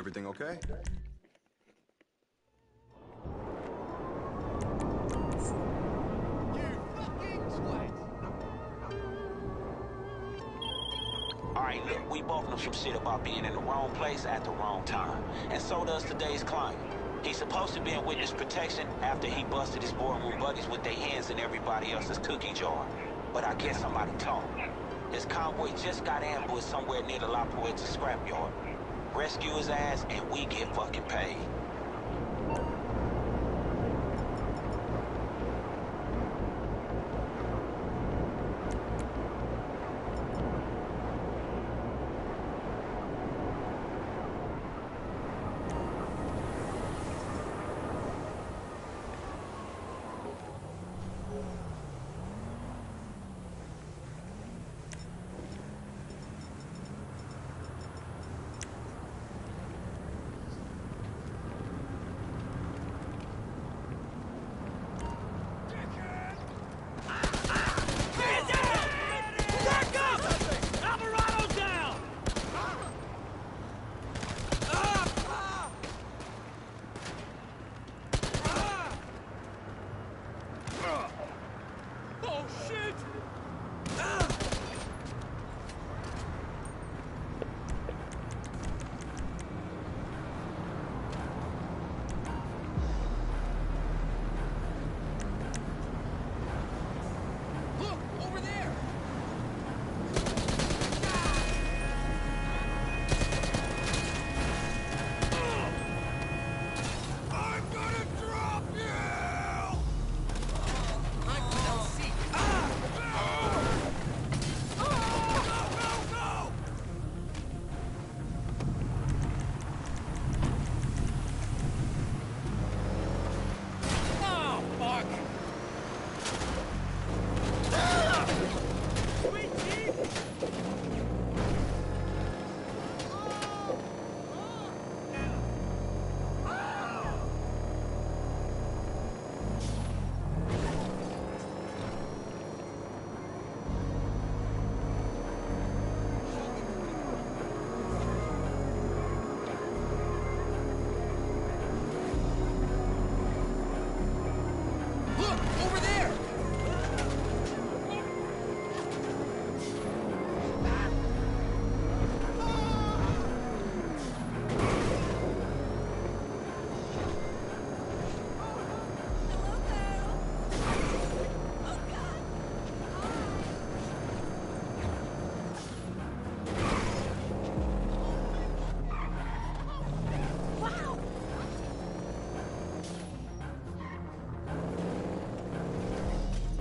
Everything okay? Alright, look, we both know some shit about being in the wrong place at the wrong time. And so does today's client. He's supposed to be in witness protection after he busted his boardroom buddies with their hands in everybody else's cookie jar. But I guess somebody told him. His convoy just got ambushed somewhere near the La Puerta scrapyard. Rescue his ass and we get fucking paid.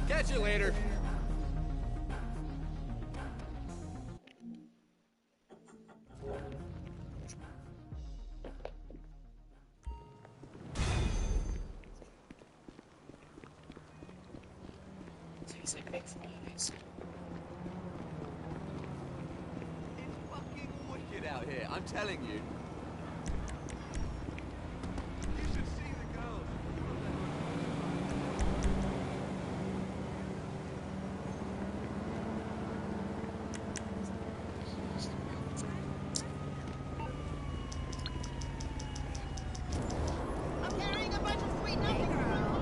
Catch you later. Tastes like big flies. It's fucking wicked out here, I'm telling you. You should see the girls. I'm carrying a bunch of sweet nothing around.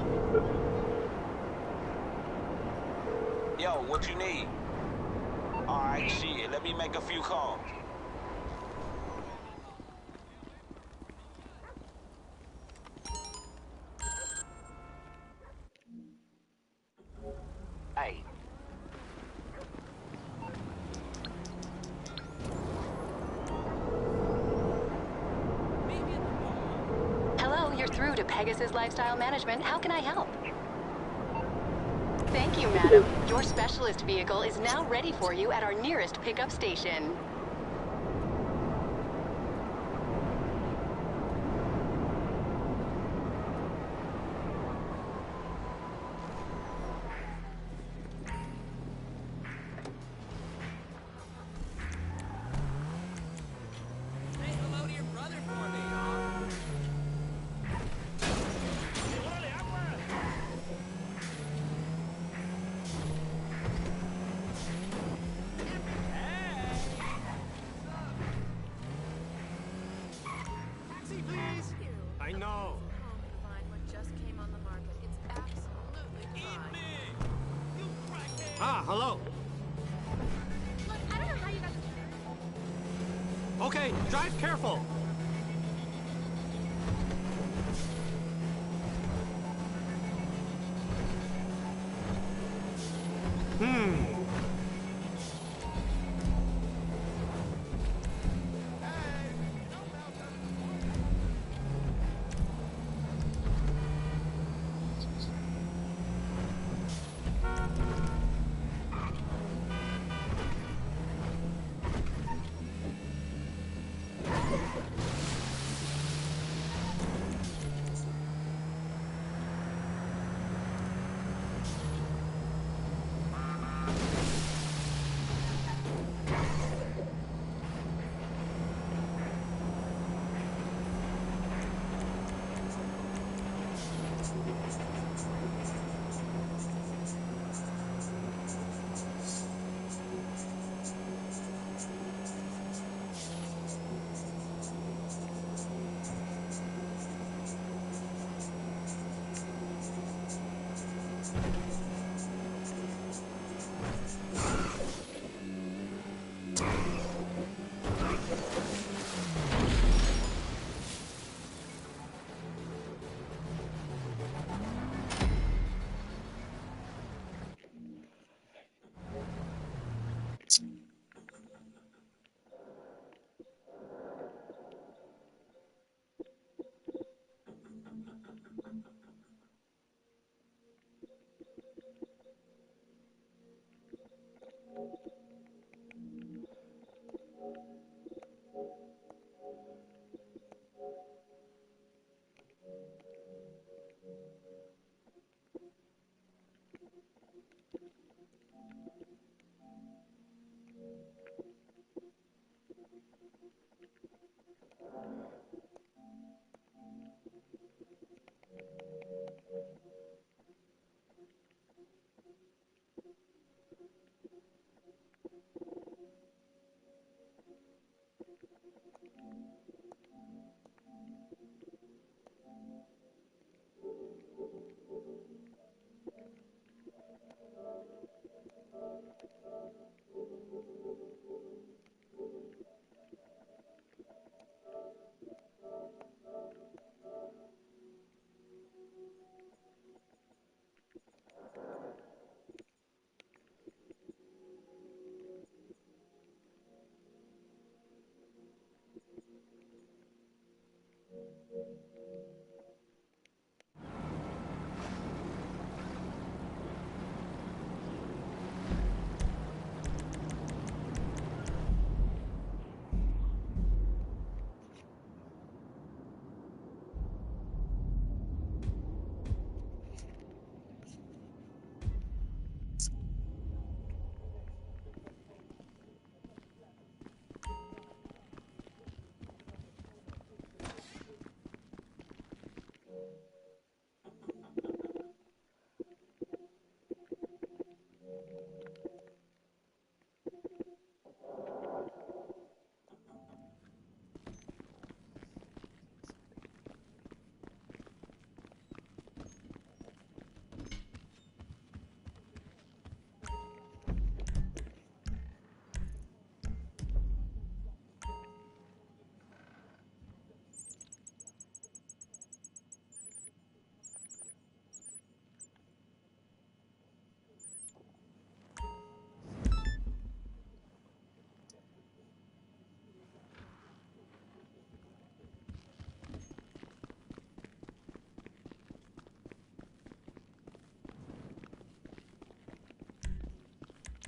Yo, what you need? Alright, shit, let me make a few calls. Hey. Hello, you're through to Pegasus Lifestyle Management. How can I help? Thank you, madam. Your specialist vehicle is now ready for you at our nearest pickup station. Say hello to your brother for me, huh? hello. Look, I don't know how you got this. Okay, drive careful.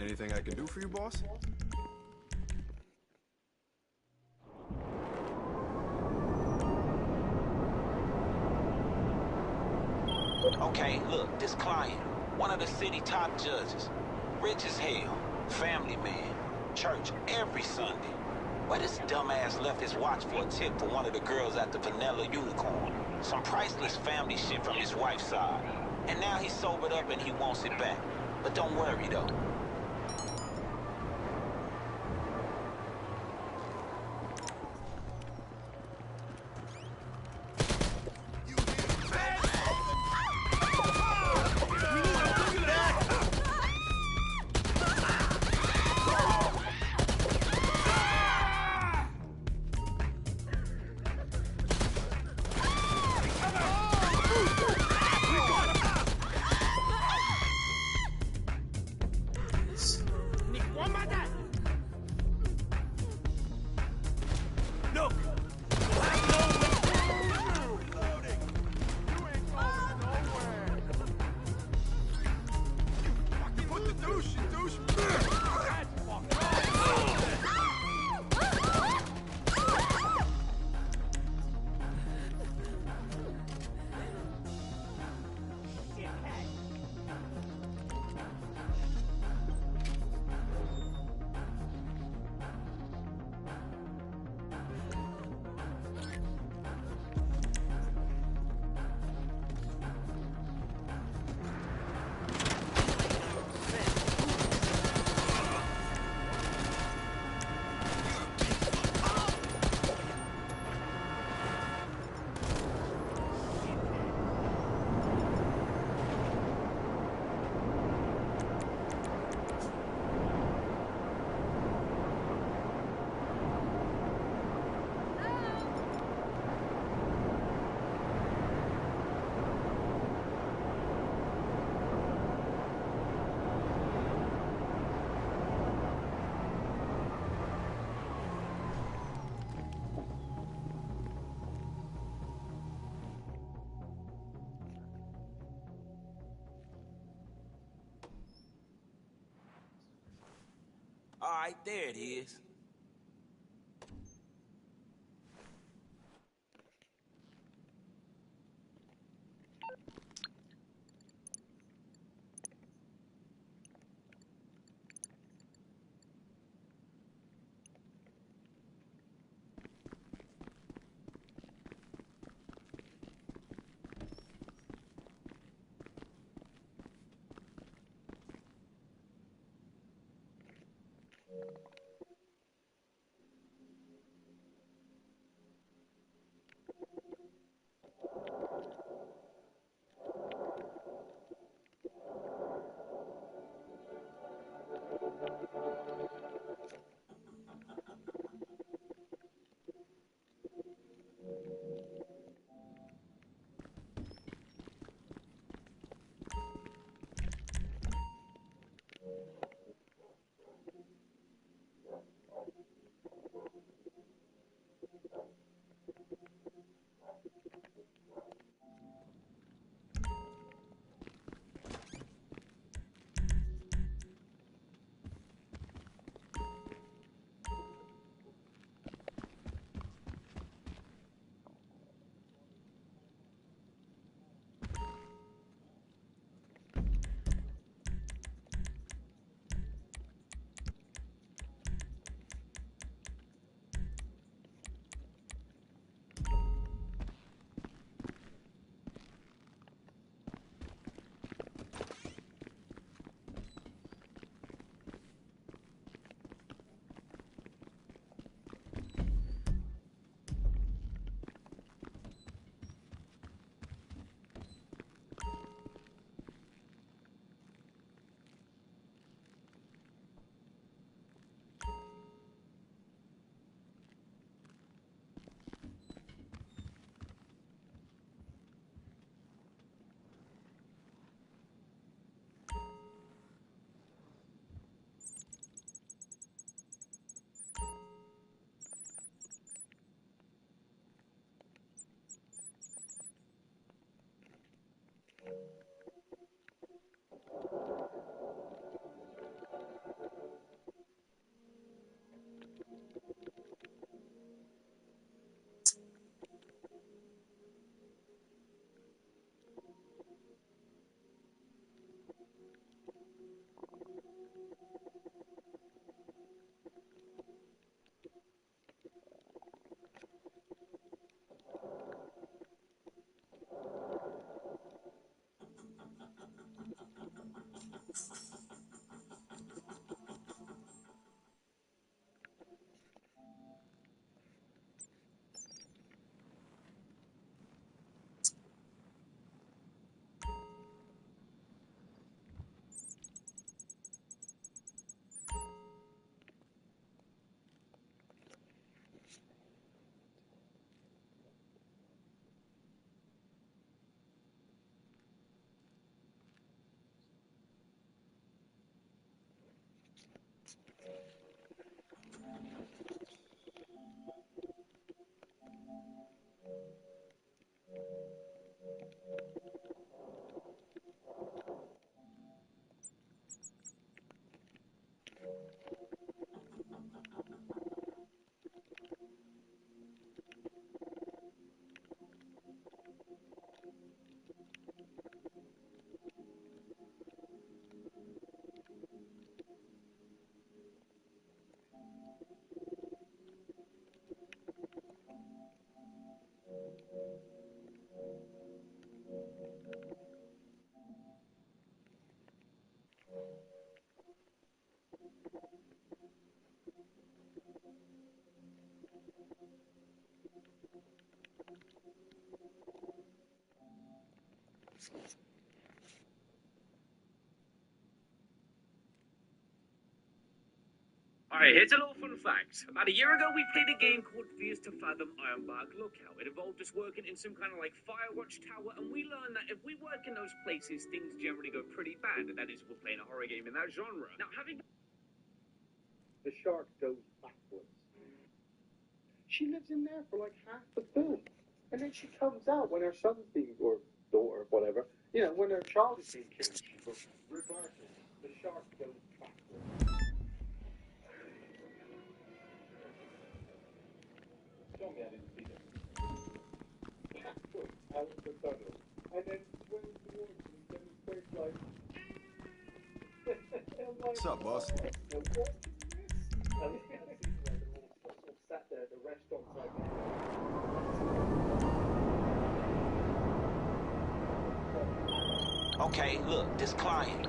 Anything I can do for you, boss? Okay, look, this client, one of the city top judges, rich as hell, family man, church every Sunday. But this dumbass left his watch for a tip for one of the girls at the Vanilla Unicorn. Some priceless family shit from his wife's side. And now he's sobered up and he wants it back. But don't worry though. right, there it is. Alright, here's a little fun fact. About a year ago, we played a game called Fears to Fathom Ironbark Lookout. It involved us working in some kind of like Firewatch tower, and we learned that if we work in those places, things generally go pretty bad. And that is, we're playing a horror game in that genre. Now, having the shark goes backwards. She lives in there for like half the film, and then she comes out when her son's being, or daughter, whatever. You know, when her child is being killed. Regardless, the shark goes backwards. Tommy, I didn't see him. Out of the tunnel. And then swims towards him and then his face like... What's up, boss? Now, what is this? And I see them all sat there at the restaurant like... Okay, look, this client.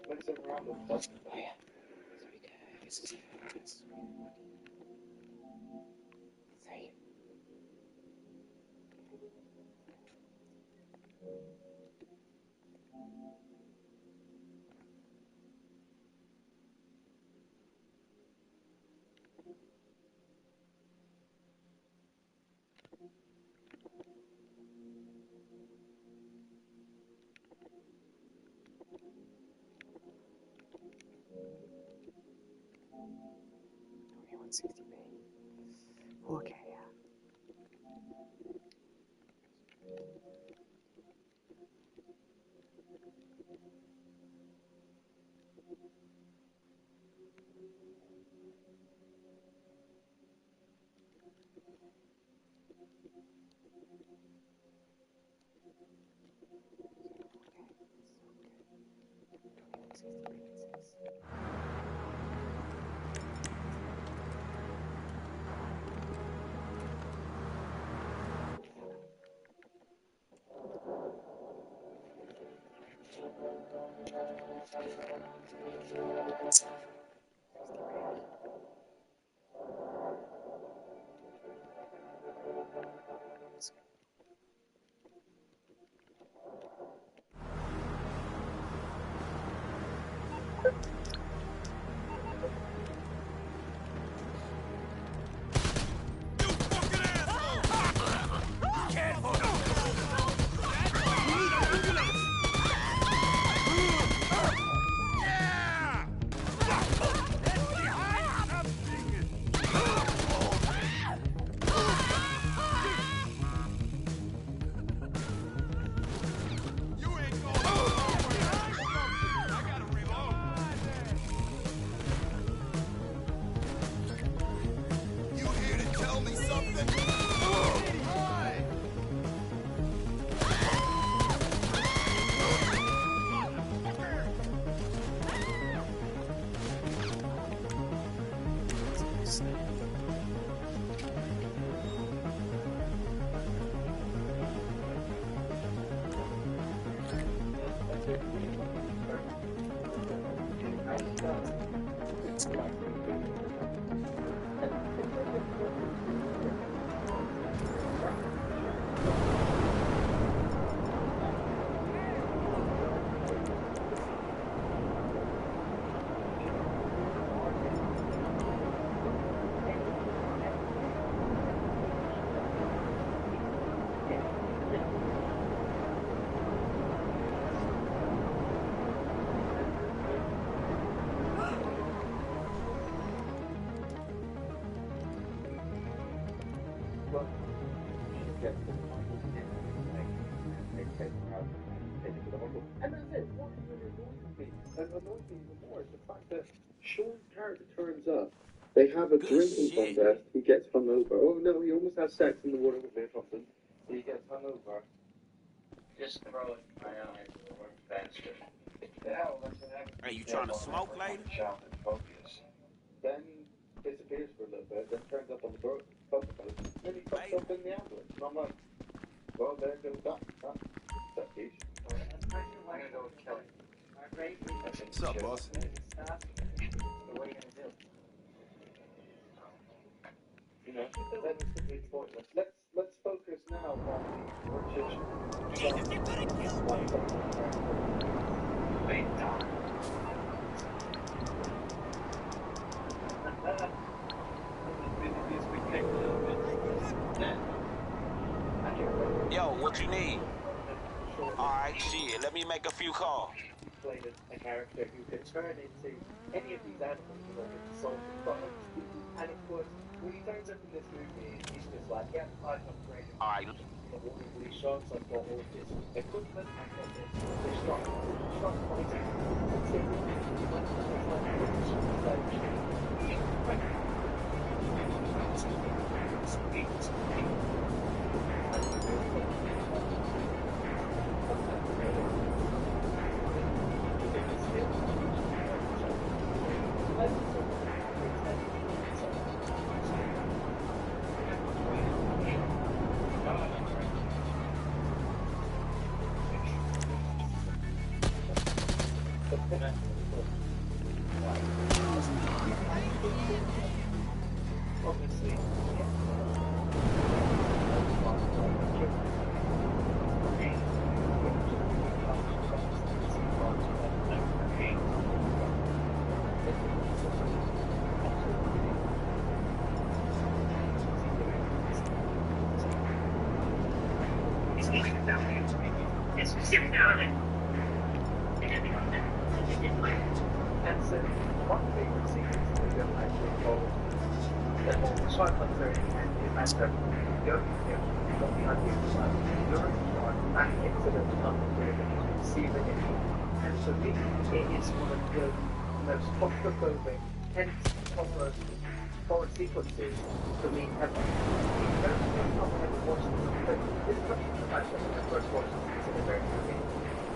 Messing around with stuff. Oh yeah. Sorry guys. Sorry. Only 160p. 4K, yeah. And that's it. What really annoys me even more is the fact that Sean's character turns up. They have a drinking contest. He gets hungover. Oh no, he almost has sex in the water with me or something. He gets hungover. Just throw it in my eye to work faster. The hell, that's what happens. Hey, you trying to smoke, lady? Sharp and focus. Then disappears for a little bit. Then turns up on the boat. Then he comes up in the ambulance. And I'm like, well, there goes that piece. I'm gonna go with Kelly. What's up, boss? What are you gonna do? You know, that's completely pointless. Let's focus now on the British. Yo, what you need? Alright, shit, let me make a few calls. played a character who could turn into any of these animals in order to solve the problems. And of course, when he turns up in this movie, he's just like, yeah, I've upgraded Alright. the water police sharks, I've got all of this equipment, I've got this shark fighting material, obviously, and so one favorite sequence that we don't actually follow the shark hunter and his master go got the idea of luring the shark back into the tunnel where they can see the enemy. And for me, it is one of the most claustrophobic, tense horror sequences for me ever. I don't know if I've ever watched this, but it's not the fact that when I first watched this in the very beginning,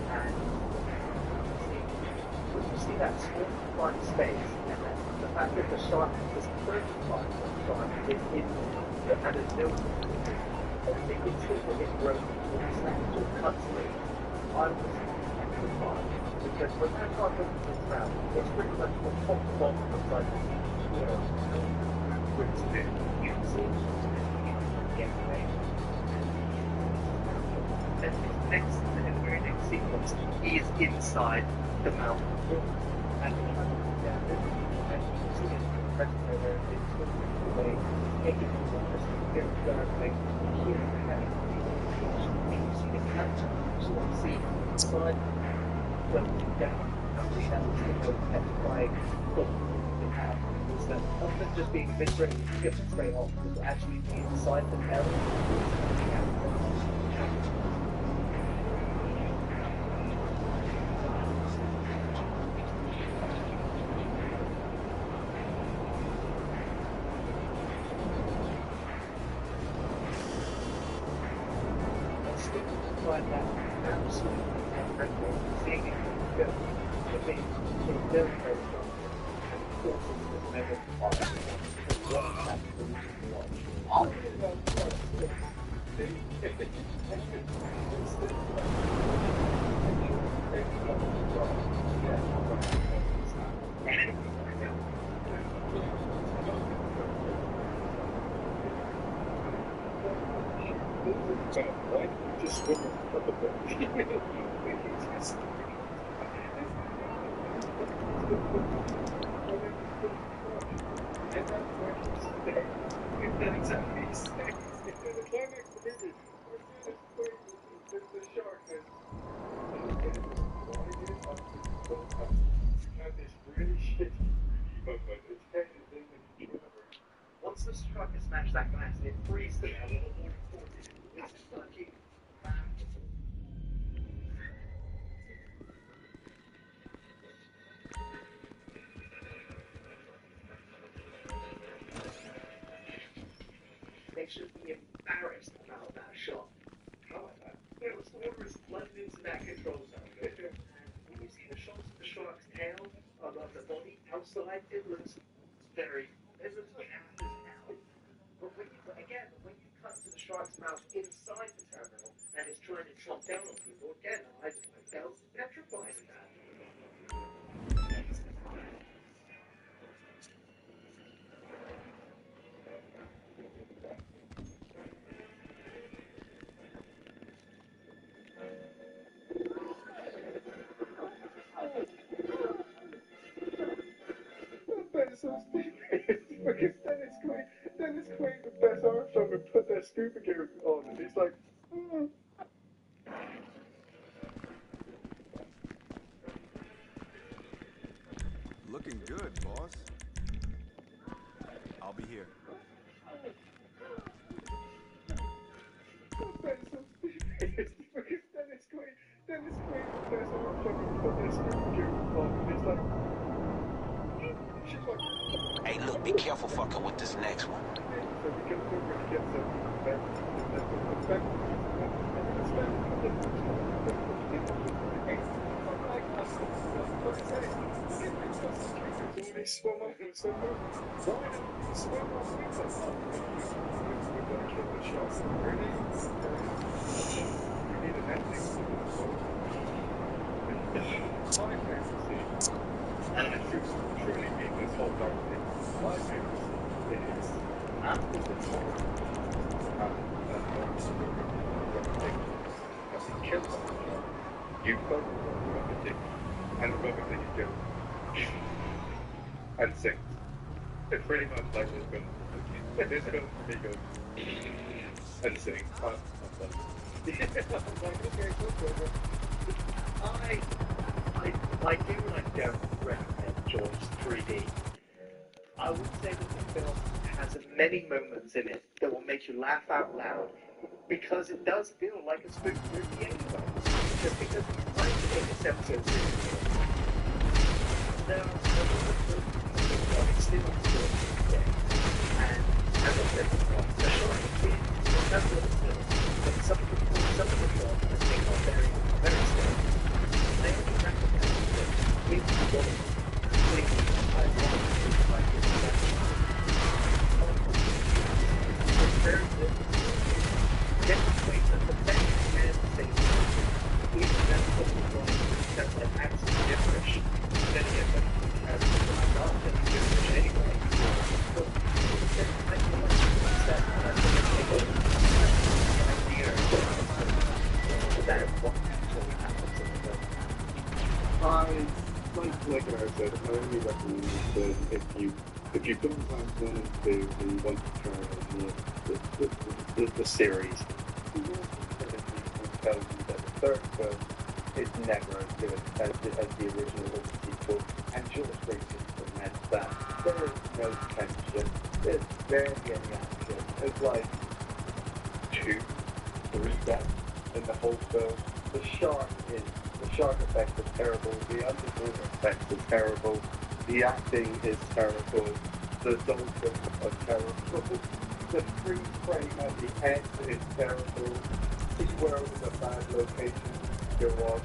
and you see that small confined space, and then the fact that the shark is certified for the shark is in the and there's no the instant that it grows or snaps or cuts me, I was petrified because when that shark opens its mouth, it's pretty much from top to bottom of like you can see get away. And the very next sequence, he is inside the mouth of the fish. And you see it presently where it's swimming away, taking the water, very directly, here in the head. And you see the captain, so you see inside, going down, and see that was the most petrifying look they have. Is that other than just being eviscerated and shipped straight off, was actually inside the tail. Find that absolutely incredible. Seeing it go, it means it's very, very strong. And of course, it's never possible. It's what absolutely watch. All of it about just swimming up a bit. Exactly. The climax of the movie, the shark says, this really shitty moment. Its head is in the river. Once the shark has smashed that glass, it frees the hell of the water forces. It's fucking they should be embarrassed about that shot. However, the water is flooded into that control zone. And when you see the shots of the shark's tail above the body outside, it looks very. It looks like half as now. But when you cut to the shark's mouth inside the terminal and it's trying to chomp down on people, again, I felt petrified of that. That is so stupid. Because Dennis Quaid and Bess Armstrong would put their scuba gear on and he's like, Alright, boss. I'll be here. Dennis Quaid was there, so I'm trying to put this and it's like, she's like, Hey, look, be careful fucking with this next one. so we can go and get some events, and then we'll come back, and then spend they swim off and so why don't they swim off with us? We're going to kill the sharks. Really? We need an ending to this one. My fantasy, and I truly mean this whole dark thing, my fantasy is after this whole because he kills someone, you focus on the rubber dick, and the rubber dick goes and sings. It's pretty much like this film. This film he goes and sings. I'm done. I'm like, okay, go. I do like don't recommend Jaws 3D. I would say that the film has many moments in it that will make you laugh out loud because it does feel like a spoof movie anyway. Just because it's like in this episode there are some of the it's still good. And as I said before, the short is not really still, but some of the films I think are very, very still. They only recognize that if you go completely I want to like this it's very difficult. Demonstrate that the best man thing even that's what we're going that's like absolutely different. Then you get as I'm not that you different anyway. So then I feel like that idea that what actually happens in the film. Like I said, I only recommend that if you don't have one and two and you want to try the series, you will tell you that the third film is never as good as the original or the sequel, and Jaws 3 cements that there is no tension, there's barely any action, there's like 2-3 deaths in the whole film. The shark effects are terrible, the underwater effects are terrible, the acting is terrible, the dolphins are terrible, the freeze frame at the end is terrible, SeaWorld is a bad location to go on.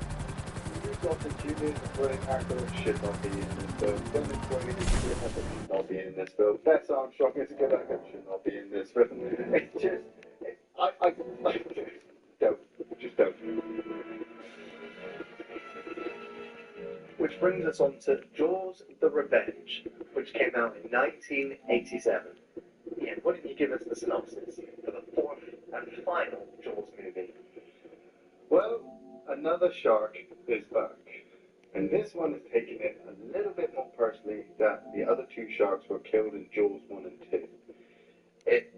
You've got the Julian Brilliant actor should not be in this film. Dennis Quaid should not be in this film. Bess Armstrong is a good actor, should not be in this film. It's just, I don't. Just don't. Which brings us on to Jaws the Revenge, which came out in 1987. Ian, why don't you give us the synopsis for the fourth and final Jaws movie? Well, another shark is back. And this one is taking it a little bit more personally that the other two sharks were killed in Jaws 1 and 2. It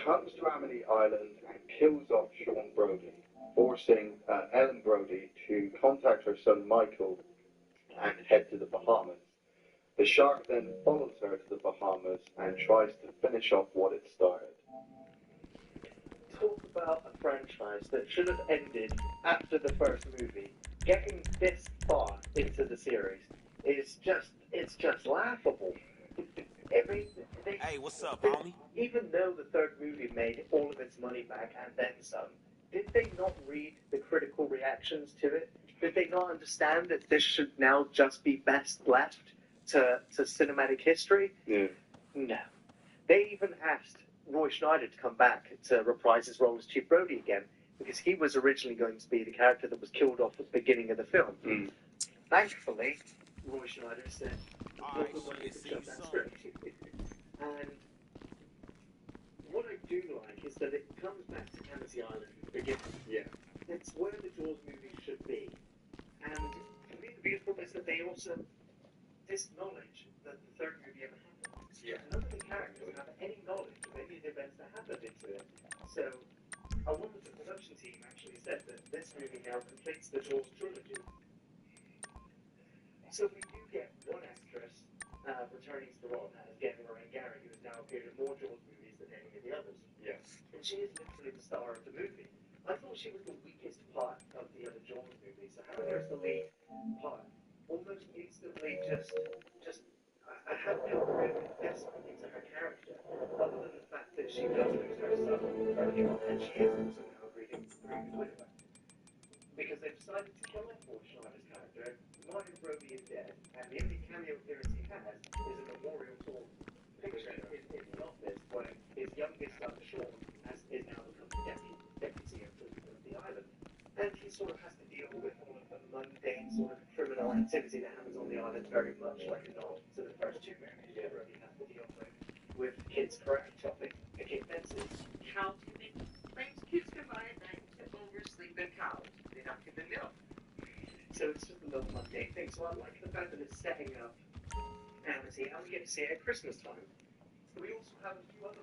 comes to Amity Island and kills off Sean Brody, forcing Ellen Brody to contact her son Michael and head to the Bahamas. The shark then follows her to the Bahamas and tries to finish off what it started. Talk about a franchise that should have ended after the first movie. Getting this far into the series is just laughable. Hey, what's up, homie? Even though the third movie made all of its money back and then some, did they not read the critical reactions to it? Did they not understand that this should now just be best left to cinematic history? Yeah. No. They even asked Roy Schneider to come back to reprise his role as Chief Brody again, because he was originally going to be the character that was killed off at the beginning of the film. Mm. Thankfully, Roy Schneider said, "Look, we want you to shut that script." And what I do like is that it comes back to Amity Island at the beginning. Yeah. It's where the Jaws movie should be. And for me, the beautiful is that they also acknowledge that the third movie ever happened. Yeah. None of the characters have any knowledge of any of the events that happened into it. So, I wonder if the production team actually said that this movie now completes the Jaws trilogy. So we do get one actress returning to the role as Lorraine Gary, who has now appeared in more Jaws movies than any of the others. Yes. And she is literally the star of the movie. I thought she was the weakest part of the other Jaws movies. So having her as the lead part almost instantly just I had no real investment into her character, other than the fact that she does lose her son early on, and she is also now grieving widow. Because they've decided to kill off Paul Schneider's character. Martin Robbie is dead, and the only cameo appearance he has is a memorial sort of picture in the office where his youngest son, Sean, is now become the deputy of the island. And he sort of has to deal with all of the mundane sort of criminal activity that happens on the island, very much like a nod to the first two movies. Yeah, Robbie has to deal with kids karate chopping, picking fences. Counting brings kids to my night to oversleeping cows. They're not giving milk. So it's just a little mundane thing. So I like the fact that it's setting up Amity, and we get to see it at Christmas time. We also have a few other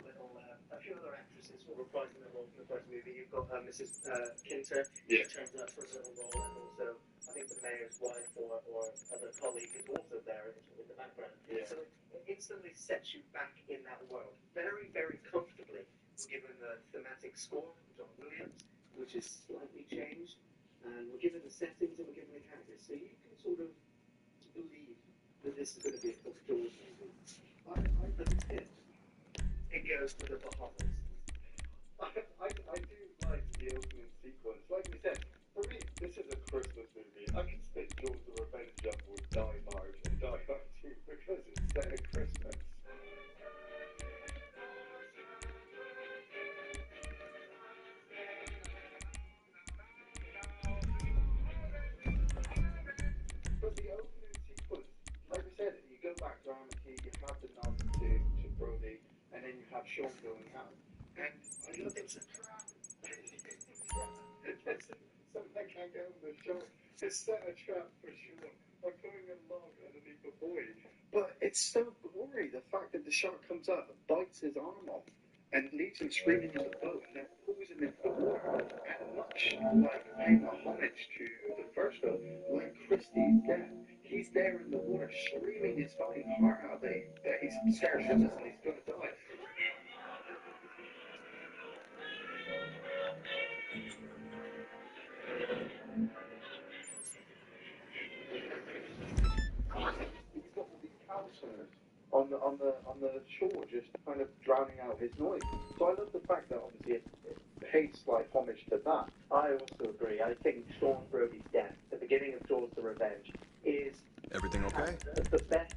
actresses who are reprising their role from the first movie. You've got Mrs. Kinter, who turns up for a little role, and also I think the mayor's wife or other colleague is also there in the background. Yeah. So it instantly sets you back in that world very, very comfortably. We're given the thematic score from John Williams, which is slightly changed, and we're given the settings and we're given the characters, so you can sort of believe that this is going to be a Jaws movie. I think it goes to the Bahamas. I do like the opening sequence. Like we said, for me, this is a Christmas movie. I can stick Jaws the Revenge up with Die Hard and Die Hard 2 because it's set at Christmas. But the opening sequence, like we said, you go back to Amity, you have the nod to Brody, and then you have Sean going out. And I love it. Something I can't get over the show. It's set a trap for sure. I'm going along underneath the buoy. But it's so gory, the fact that the shark comes up and bites his arm off and leaves him screaming in the boat and then pulls him into the water. And much like paying a homage to the first film, like Christie's death, he's there in the water screaming his fucking heart out that he's scared shitless and he's going to die. He's got all these counselors on the shore just kind of drowning out his noise. So I love the fact that obviously it pays slight homage to that. I also agree. I think Sean Brody's death, the beginning of Jaws the Revenge, is Everything okay? The best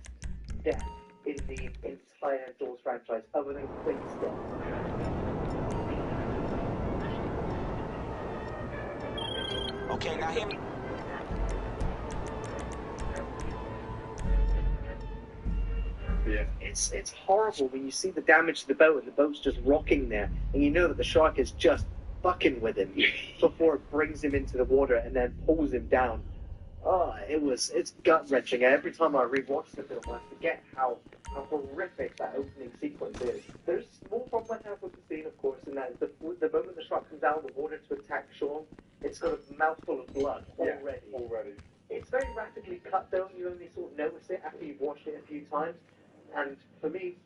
death in the entire Jaws franchise, other than Quint's death. Okay, now him. Yeah. It's horrible when you see the damage to the boat and the boat's just rocking there, and you know that the shark is just fucking with him before it brings him into the water and then pulls him down. Oh, it's gut-wrenching. Every time I rewatch the film, I forget how horrific that opening sequence is. There's a small problem I have with the scene, of course, and that is the moment the shark comes out of the water to attack Sean, it's got a mouthful of blood already. It's very rapidly cut, though. You only sort of notice it after you've watched it a few times. And for me,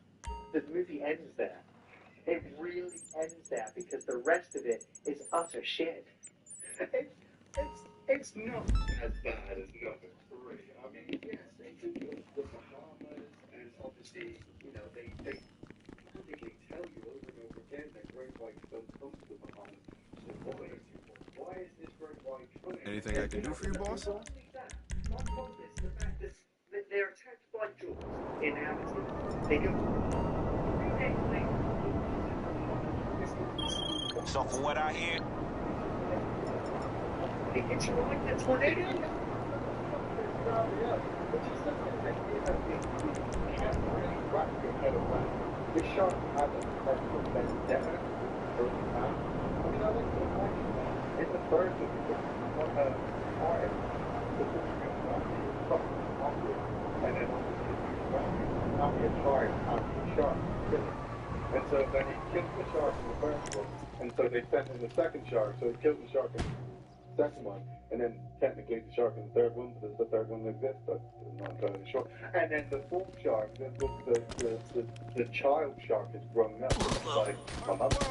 the movie ends there. It really ends there because the rest of it is utter shit. It's not as bad as number 3. I mean, yes, they do go to the Bahamas, and obviously, you know, they practically tell you over and over again that great whites don't come to the Bahamas. So why is this great white coming? Anything I can do for you, boss? Not only this, the fact that they're attacked by Jaws in Amity. They go 3 days later. So from what I hear, It's like that's what they do. The shark has a potential vendetta for the town. I mean, I like the point in the first movie, one of Martin, the and then not be a charge on the shark. And so then he kills the shark in the first one, and so they sent in the second shark, so he kills the shark in the second one. And then technically the shark in the third one, but the third one exists, but I'm not entirely sure. And then the fourth shark, the child shark is grown up. It's like my mum's dead.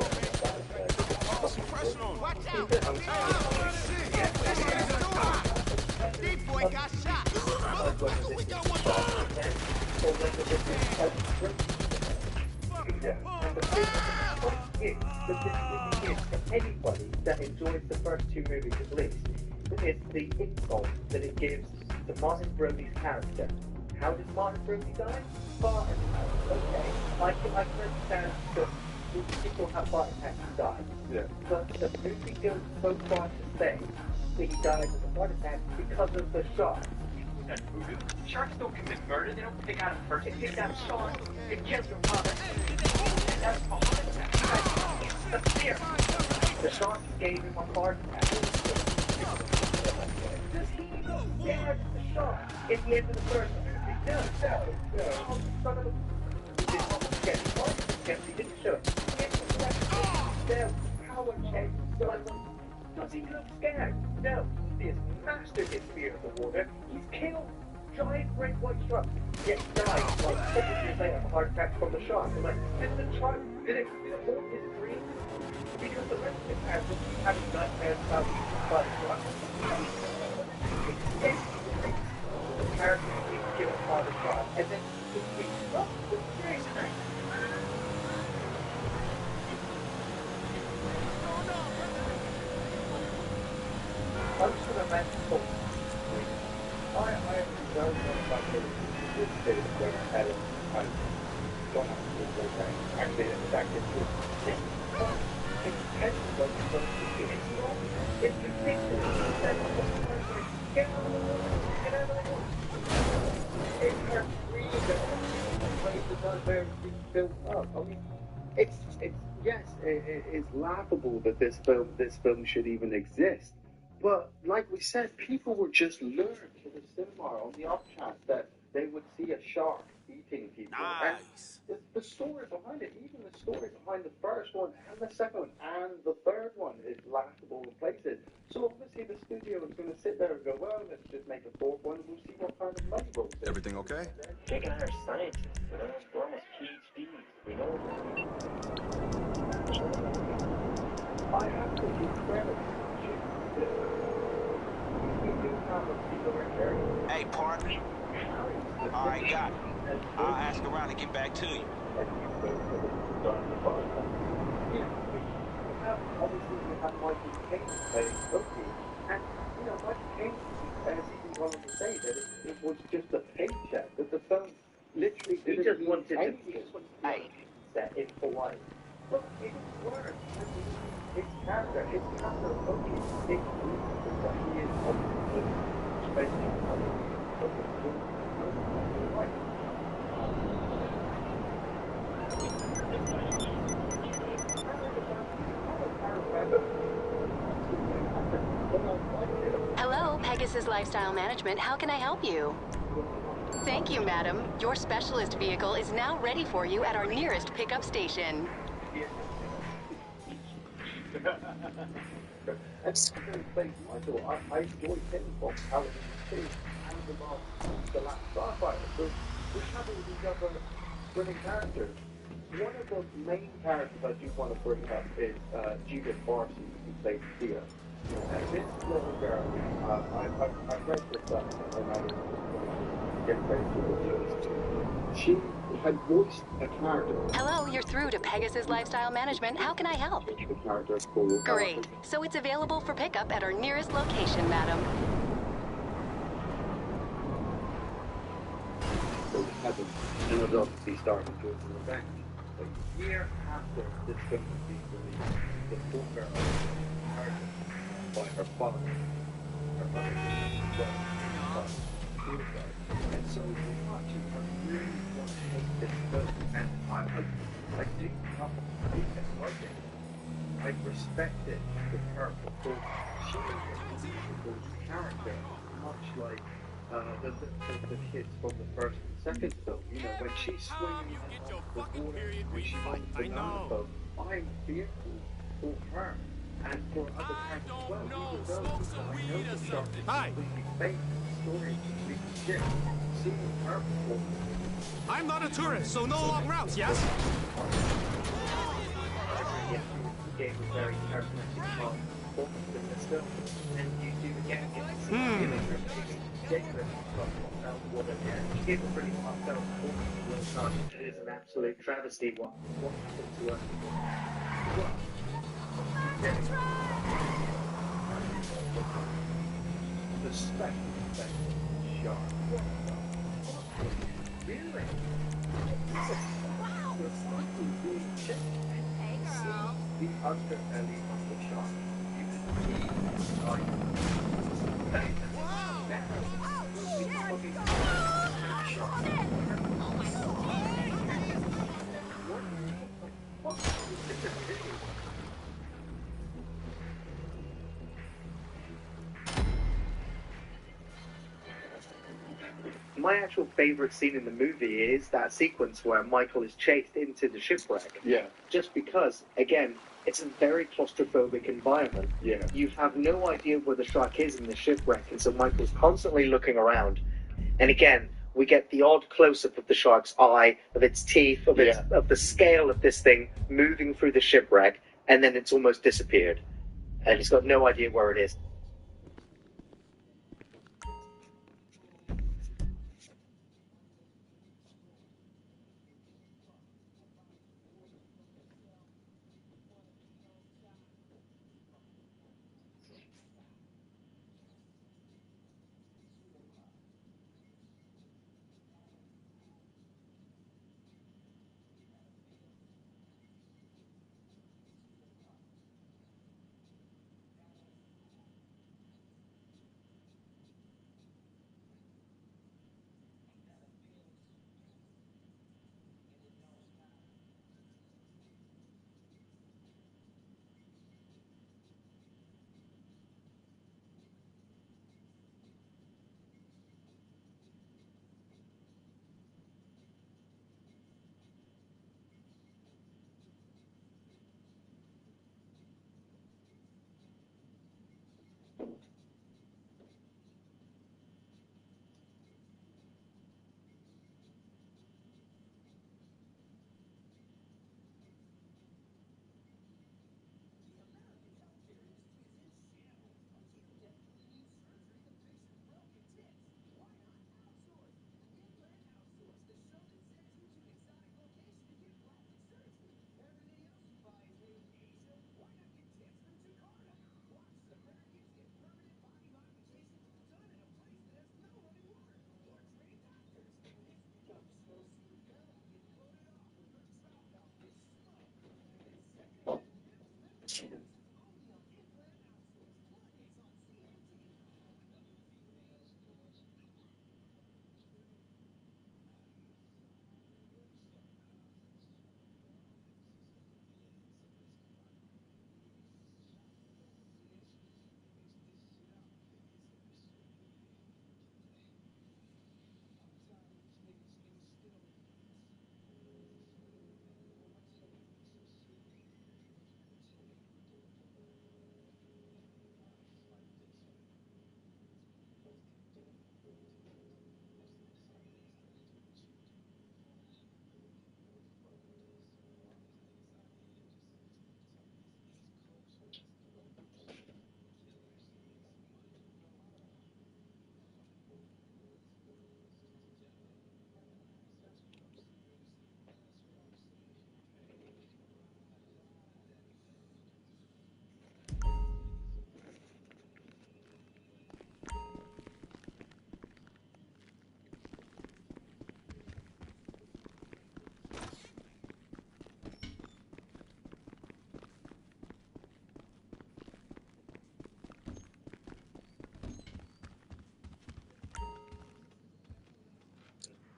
Deep boy got shot. Motherfucker, we got one anybody that enjoys the first two movies at least, it's the insult that it gives to Martin Brody's character. How did Martin Brody die? Heart attack. Okay, I can understand that people have heart attacks and die. Yeah. But the movie goes so far to say that he died of a heart attack because of the shark. Sharks don't commit murder. They don't pick out a person. It picked out shark. It kills your father. And that's a heart attack. That's fear. The shark gave him a heart attack. Does he dare the shark in the end of the first movie? No. Son of a... He didn't want to get it. He didn't show it. Their power check. Does he look scared? No. He has mastered his fear of the water. He's killed giant great white sharks. Yet died like 7 years later of a heart attack from the shark. I'm like, did the shark, did it hold his dream? Because the rest of the characters keep having nightmares about the shark. The characters keep killing by the shark. And then he keeps, oh, it's very strange. I'm just going to mention something. I am very much about this state of where Adam has gone out to the way. Actually, it's actually it's intentional, but it's not. It's ridiculous. Get out of the way. It hurts really bad. Places out there being built up. I mean, it's yes, it is laughable that this film should even exist. But like we said, people were just lured to the cinema on the off chance that they would see a shark eating people. Nice. And the story behind it, even the story behind the first one and the second one and the third one is laughable in places. So obviously the studio is going to sit there and go, well, let's just make a fourth one and we'll see what kind of money rolls in. Everything okay? They can hire scientists, you know? We're almost PhDs. We know I have to give credit. Hey, partner. All right, got it. I'll ask around and get back to you. Obviously, we have Michael Caine playing Loki, and Michael Caine has even gone on to say that it was just a paycheck, that the film literally didn't just wanted to set in Hawaii. But it worked. His character of Loki is what he is on the spending money of the film. Hello, Pegasus Lifestyle Management. How can I help you? Thank you, madam. Your specialist vehicle is now ready for you at our nearest pickup station. And Michael, I enjoyed him from Paladin 2 and the last Starfighter. So we have all these other brilliant characters. One of the main characters I do want to bring up is Judith Barcy, who plays Thea. And this little girl, I've read this up when I was getting ready to do this. She had voiced a character. Hello, you're through to Pegasus Lifestyle Management. How can I help? The character called Great. So it's available for pickup at our nearest location, madam. So we had them, and it was obviously starting to revenge. A year after this film was being released, the poor girl was murdered by her father. Her mother was suicide. And so we're watching her really want to make this film. And I do not like it. I respect it with her because she is a character much like the kids from the first and second film. When she's swinging the water, when she finds the banana boat, I'm fearful for her. And for other characters as well, even though I know the shark is Hi. completely fake, the story is completely shit, seeing her performance. I'm not a tourist, so no long routes, yes? Yes, the game was very charismatic performance in this film, and you do again get to see genuine what he gave a pretty heartfelt performance to Will Sergeant. It is an absolute travesty what happened to her. Well, the special effects shark. Really? Wow! The slightly being checked. Hey, girl. The underbelly of the shark. You can see like my actual favorite scene in the movie is that sequence where Michael is chased into the shipwreck. Yeah. Just because, again, it's a very claustrophobic environment. Yeah. You have no idea where the shark is in the shipwreck, and so Michael's constantly looking around. And again, we get the odd close-up of the shark's eye, of its teeth, of the scale of this thing moving through the shipwreck, and then it's almost disappeared. And he's got no idea where it is.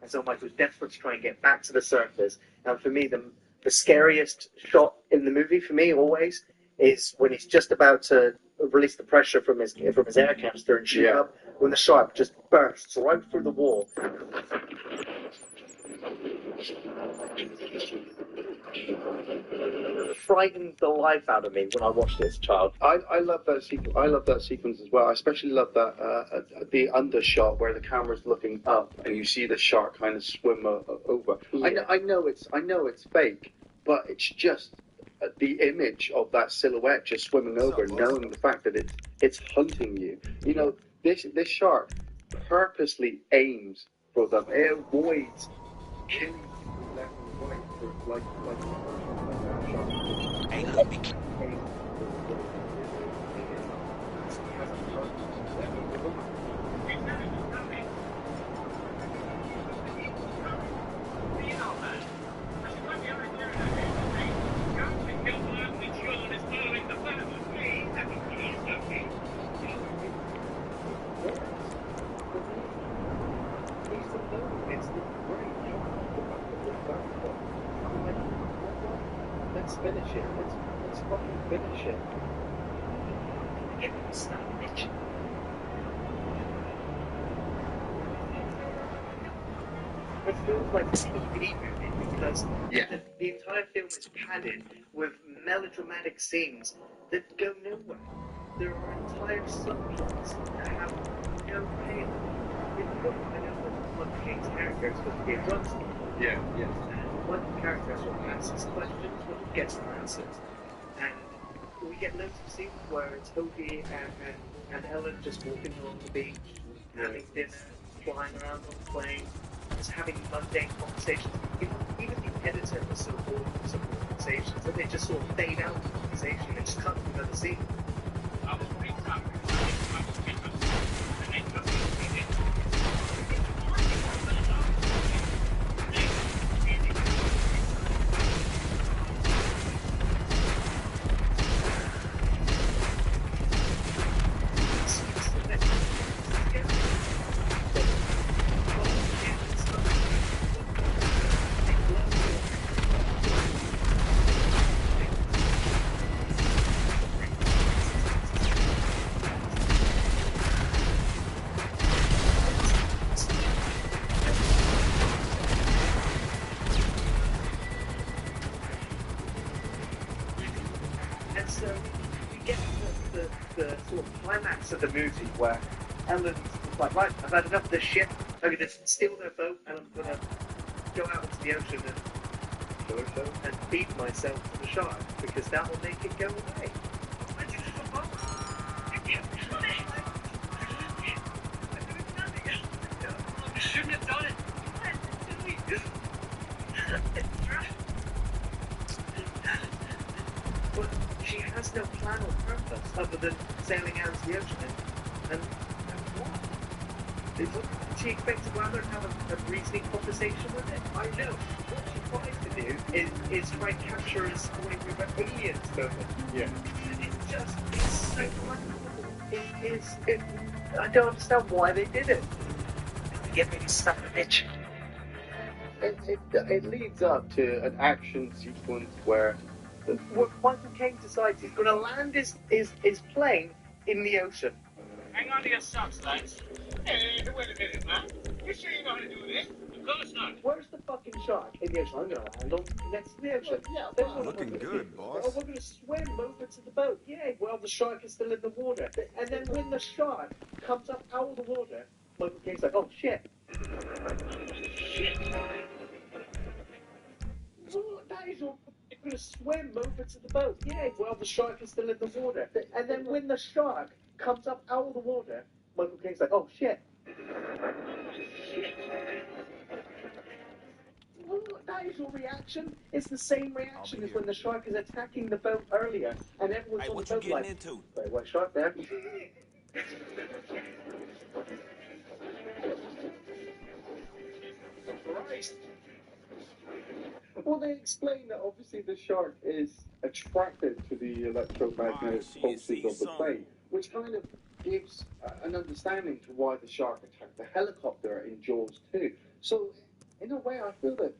And so Michael's desperate to try and get back to the surface. And for me, the scariest shot in the movie, for me, always, is when he's just about to release the pressure from his air canister and shoot up, when the shark just bursts right through the wall. frightened the life out of me when I watched it as a child. I love that sequence. I love that sequence as well. I especially love that the undershot where the camera's looking up and you see the shark kind of swim over. Yeah. I know it's fake, but it's just the image of that silhouette just swimming over, knowing the fact that it's hunting you. You know, this shark purposely aims for them. It avoids killing people left and right for like Hey, look, be Let's finish it. Let's fucking finish it. Get me son of a bitch. It feels like a TV movie because the entire film is padded with melodramatic scenes that go nowhere. There are entire subplots that have no payoff. I know that one of Kane's characters was Kate Johnson. yeah. One of the characters will asks questions, one gets answers. And we get loads of scenes where it's Toby and Ellen just walking along the beach, having dinner, flying around on the plane, just having mundane conversations. Even the editor was so bored with some conversations that they just sort of fade out the conversation and just cut to another scene. Of the movie where Ellen's like, right, I've had enough of this shit. I'm gonna steal their boat and I'm gonna go out into the ocean and feed myself to the shark because that will make it go away. I shouldn't have done it. But she has no plan or purpose other than sailing out to the ocean and what? She expects to go out there and have a reasoning conversation with it? I know. What she tries to do is try and capture a story with an aliens moment. Yeah. It's so uncool. I don't understand why they did it. Get me to stop a bitch. It leads up to an action sequence where Michael Caine decides he's going to land his plane in the ocean. Hang on to your socks, lads. Hey, wait a minute, man. You sure you know how to do this? Of course not. Where's the fucking shark in the ocean? I'm going to land on next to the ocean. Yeah, Looking good, boss. Oh, we're going to swim over to the boat. Yeah, well, the shark is still in the water. And then when the shark comes up out of the water, Michael Caine's like, oh, shit. Shit. Oh, that is all. You're going to swim over to the boat. Yeah, well, the shark is still in the water. And then when the shark comes up out of the water, Michael Caine's like, oh, shit. Well, that is your reaction. It's the same reaction as when the shark is attacking the boat earlier, and everyone's on the boat like, into? Wait, what shark there? Christ. Well, they explain that obviously the shark is attracted to the electromagnetic pulses of the plane, which kind of gives an understanding to why the shark attacked the helicopter in Jaws 2. So, in a way, I feel that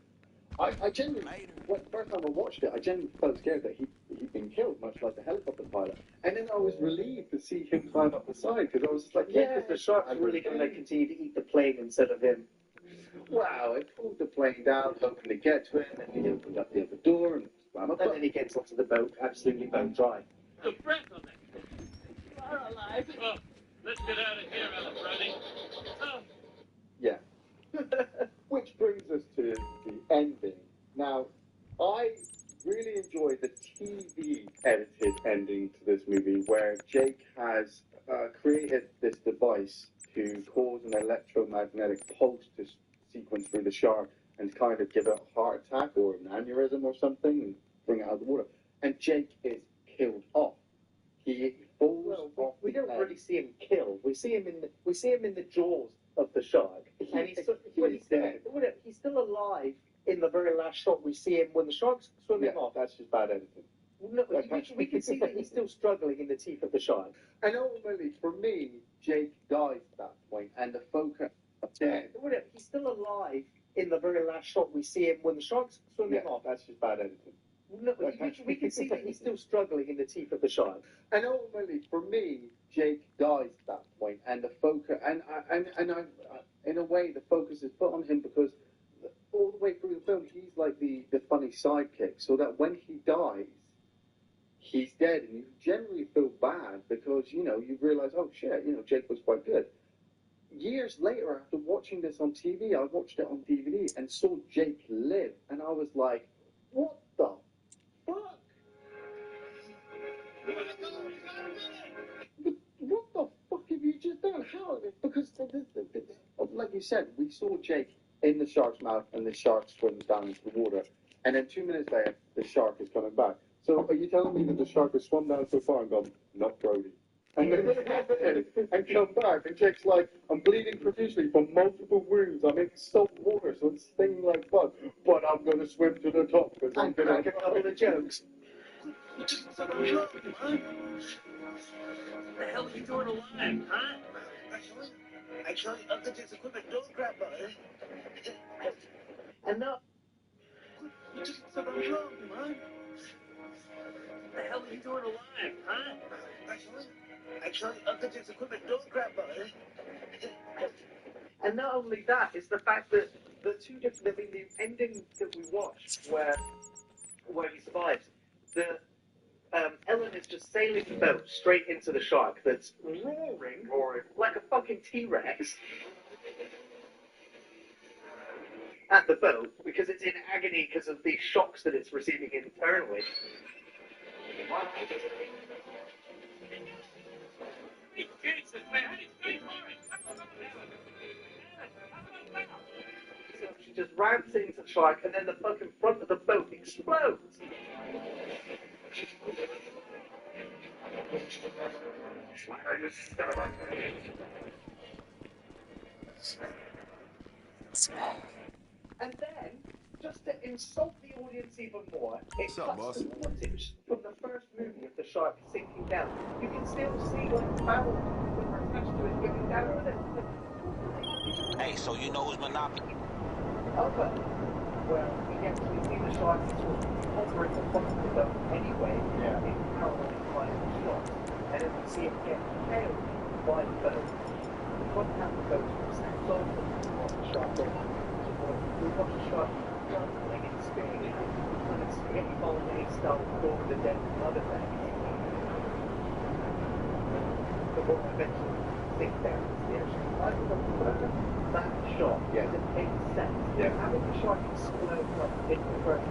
I genuinely, when the first time I watched it, I genuinely felt scared that he'd been killed, much like the helicopter pilot. And then I was relieved to see him climb up the side, because I was just like, yeah, because the shark's really going to continue to eat the plane instead of him. Wow, it pulled the plane down, hoping to get to him, and he opened up the other door, and Alabama. And then he gets onto the boat, absolutely bone dry. The breath on that. We're alive. Oh, let's get out of here, Alabama. Oh. Yeah. Which brings us to the ending. Now, I really enjoyed the TV edited ending to this movie where Jake has created this device to cause an electromagnetic pulse to sequence through the shark and kind of give it a heart attack or an aneurysm or something and bring it out of the water. And Jake is killed off. He falls off. We don't really see him kill. We see him in the jaws of the shark, and he's still alive in the very last shot. We see him when the shark's swimming off. That's just bad editing. No, we can see that he's still struggling in the teeth of the shark. And ultimately, for me, Jake dies at that point, and the focus dead. He's still alive in the very last shot. We see him when the shark's swimming off. That's just bad editing. No, we can see that he's still struggling in the teeth of the shark. And ultimately, for me, Jake dies at that point, and the focus, and in a way, the focus is put on him because all the way through the film, he's like the funny sidekick, so that when he dies, he's dead, and you generally feel bad because, you know, you realize, oh shit, you know, Jake was quite good. Years later, after watching this on TV, I watched it on DVD and saw Jake live, and I was like, what the fuck? What the fuck have you just done? How? Because, like you said, we saw Jake in the shark's mouth and the shark swims down into the water. And then 2 minutes later, the shark is coming back. So are you telling me that the shark has swum down so far and gone, not Brody? And then and come back, and Jake's like, I'm bleeding profusely from multiple wounds. I'm in salt water, so it's stinging like bug. But I'm going to swim to the top because I'm going to get a couple of jokes. What the hell are you doing alive, huh? Actually, under this equipment, don't grab it. And now, What the hell are you doing alive, huh? Actually, under this equipment, don't grab it. and not only that, it's the fact that the two different, I mean, the ending that we watched where he survives, Ellen is just sailing the boat straight into the shark that's roaring like a fucking T-Rex at the boat because it's in agony because of the shocks that it's receiving internally. Jesus, man, how do you stay So she just rams into the shark and then the fucking front of the boat explodes. And then, just to insult the audience even more, it cuts to footage from the first movie of the shark sinking down. You can still see like the barrel that were attached to it going down with it. Hey, so you know who's Monopoly? Okay. Well, we actually see the shark sort of hovering above the boat anyway, in parallel line of shots, and then we see it get impaled by the boat. We can't have the boat snapped over on the shark. We watch the shark jumping and spinning on its spaghetti bolognese style over the dead mother thing. Before eventually sink down to the ocean. I remember that shot, it makes sense. Having the shark explode like in the first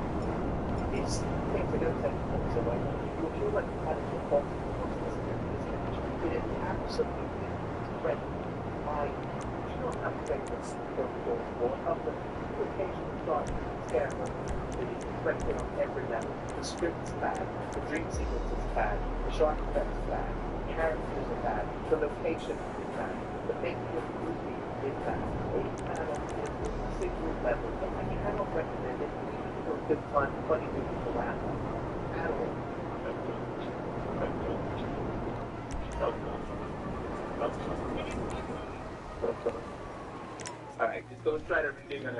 is things that don't take months away. You'll feel like you've had it to box it is absolutely incredible. I do not have favorites going forward. Of the occasional shark scare it is directed on every level. The script's bad, the dream sequence is bad, the shark effects is bad, the characters are bad, the location is bad, the making of the movie is bad. It's bad on every single level, and I cannot recommend it even for a good time, funny movie to laugh at all. Alright, just go and try everything on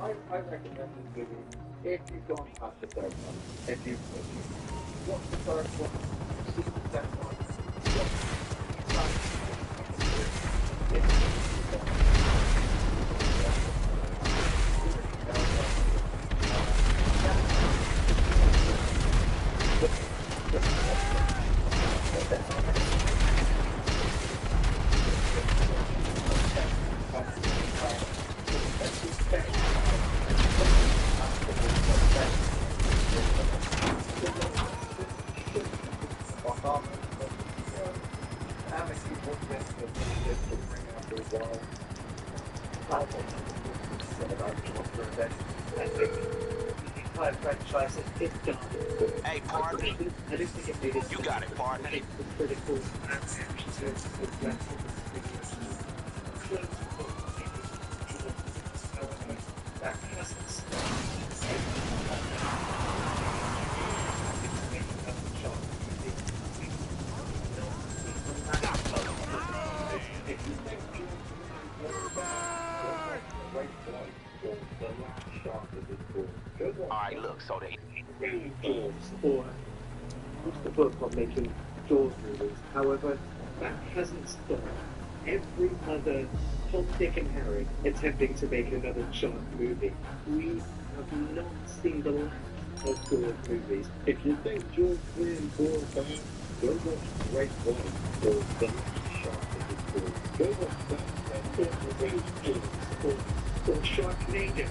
I recommend this movie if you've gone past the third one. If you watch the first one, see the second one, watch It's done. Hey, partner. I didn't think it made it. You got it, partner. It's critical and action services with less however, that hasn't stopped. Alright, look, so they... Jaws, or what's the book on making Jaws movies? However, that hasn't stopped every other Tom, Dick and Harry attempting to make another shark movie. We have not seen the last of Jaws movies. If you think Jaws 3 and 4 are bad, go watch Great White or The Last Shark of the Jaws. Go watch that Or Sharknado.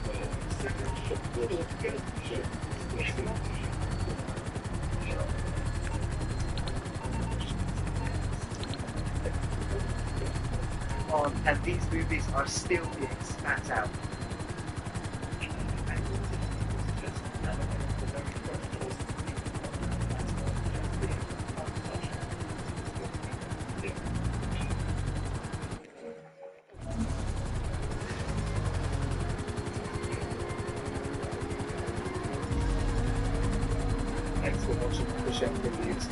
And these movies are still being spat out. Thanks for watching the show reviews.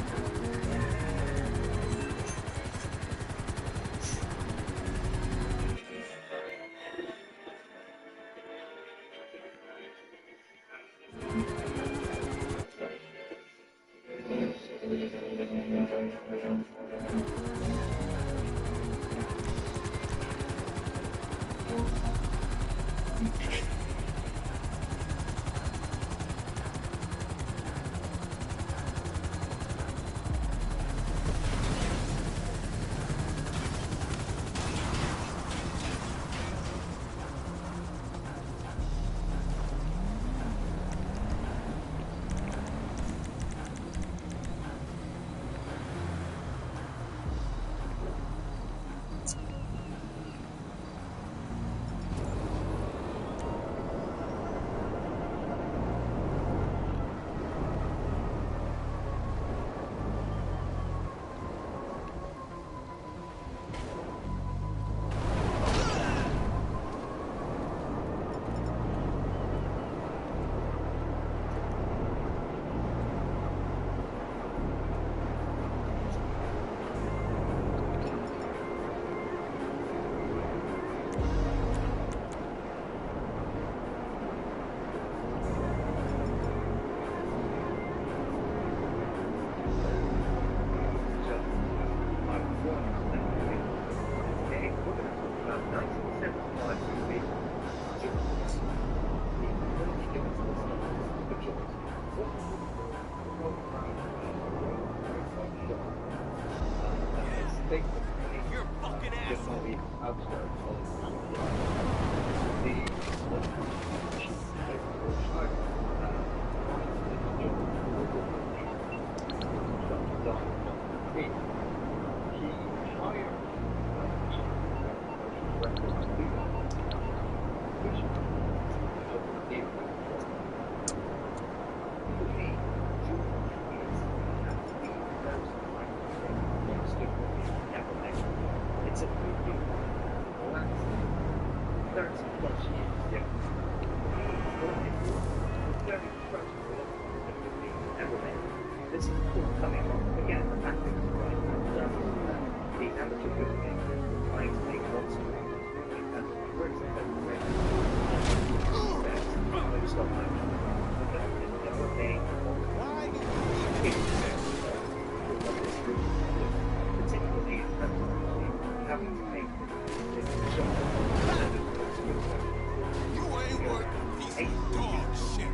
You're fucking asshole. It's a movie that lasts 30 plus years. Yeah. Very frustrating ever made. This is cool coming along. Again, the fact that it's right the amateur filmmaker trying to make lots of movies. And works in every way. Stop motion. Never made particularly in terms of having to make this shot. You ain't worth a piece of dog shit.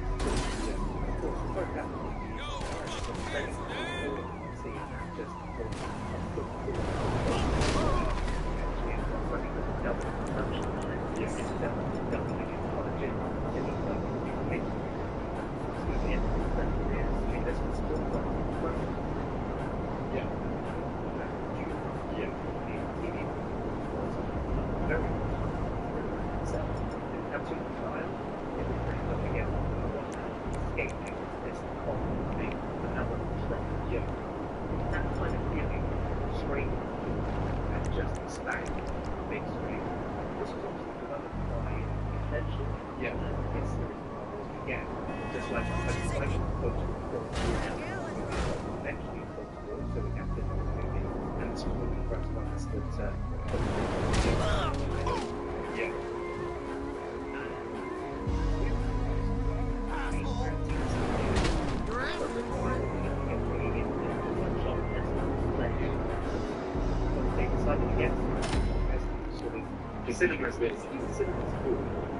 cinema's cool.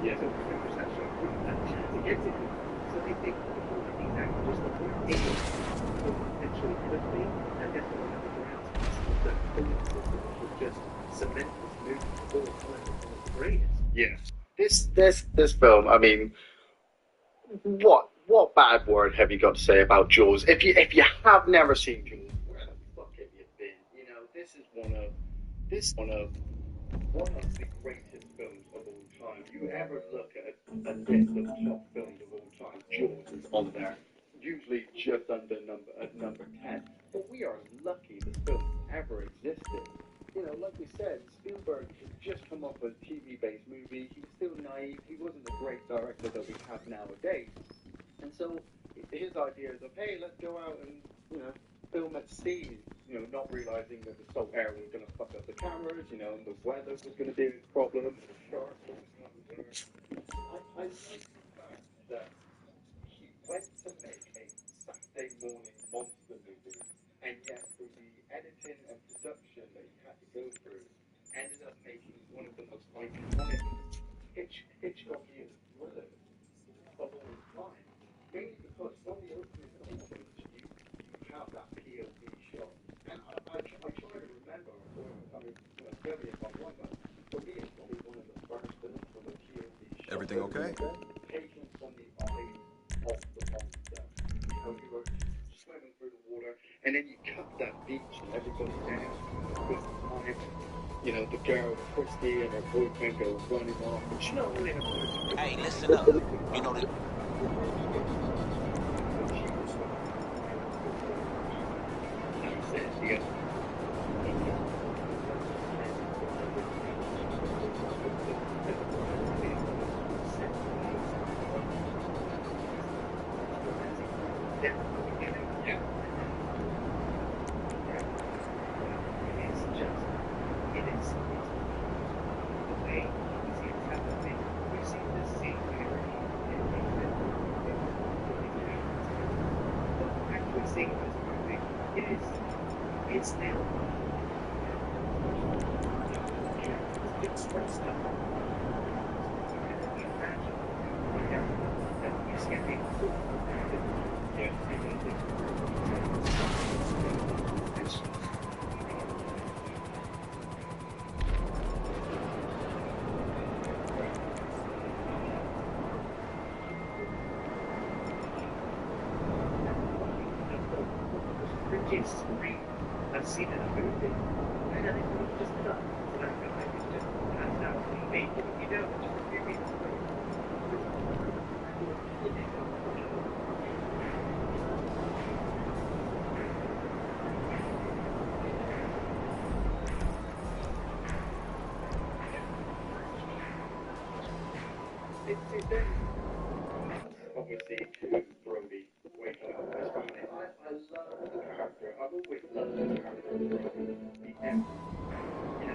Yeah. So pretty much that show wouldn't have a chance to get to. So they think these actors that weren't able to potentially could be, and then one of the grounds that film system would just cement this movie forward one of the greatest. Yeah. This film, I mean, what bad word have you got to say about Jaws? If you have never seen Jaws, where the fuck have you been? You know, this is one of the greatest films of all time. You ever look at a list of top films of all time, Jaws is on there. Usually just under number 10. But we are lucky this film ever existed. You know, like we said, Spielberg had just come off a TV-based movie. He was still naive. He wasn't the great director that we have nowadays. And so his ideas of, hey, let's go out and, you know, film at sea, you know, not realizing that the salt air was going to fuck up the cameras, you know, and the weather was going to be a problem, and the sharks was not there. I like the fact that he went to make a Saturday morning monster movie, and yet through the editing and production that he had to go through, ended up making one of the most iconic Hitchcockian thrillers of all time. Mainly because from the opening sequence, you have that POV shot. And I try to remember, tell me if I'm wrong, but for me it's probably one of the first films from a POV shot. Everything okay? Taken from the eyes of the monster. You know, you were swimming through the water, and then you cut that beach and everybody down. You know, the girl, Christy, and her boyfriend go running off. And she not really Hey, listen up. You know the... It's now. It's stressed out. I've seen it in a movie, and I think it was just enough. So I feel like it's just passed out to me. You know, just a few minutes later. It's then, obviously, to Brody waking up this morning. I love the character. I've always loved the character of Brody. The M. You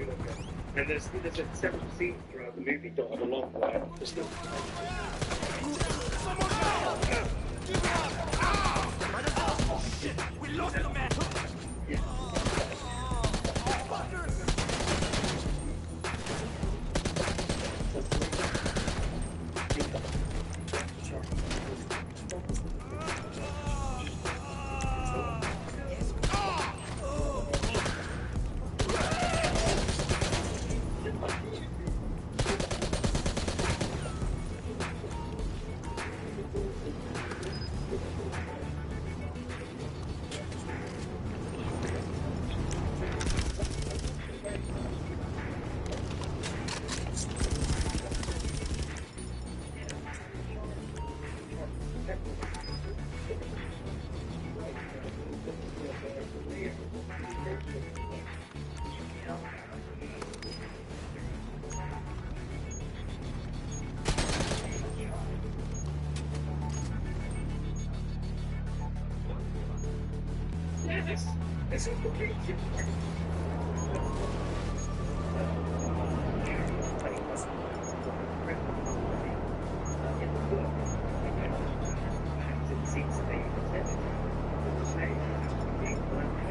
know, and there's several scenes throughout the movie dotted along where there's no... We lost the man! This is complete. It seems to be intended to say being one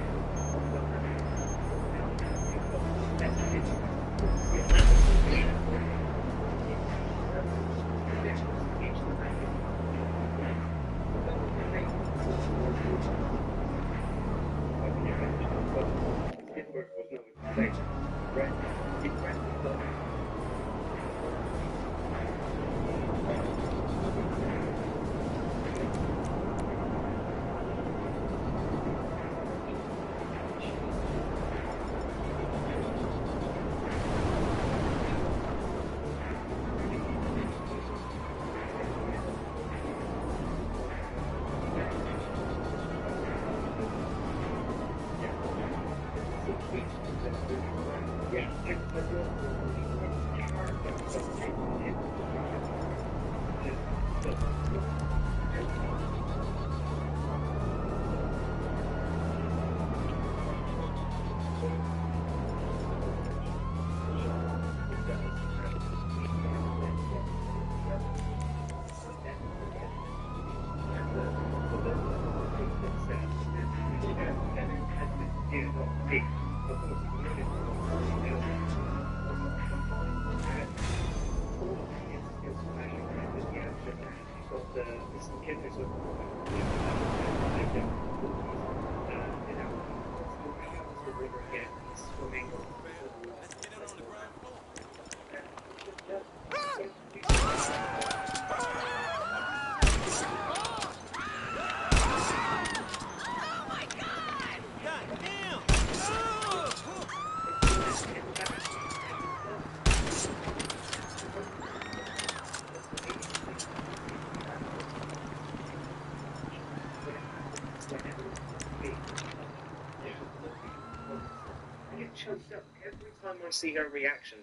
choked up every time I see her reaction.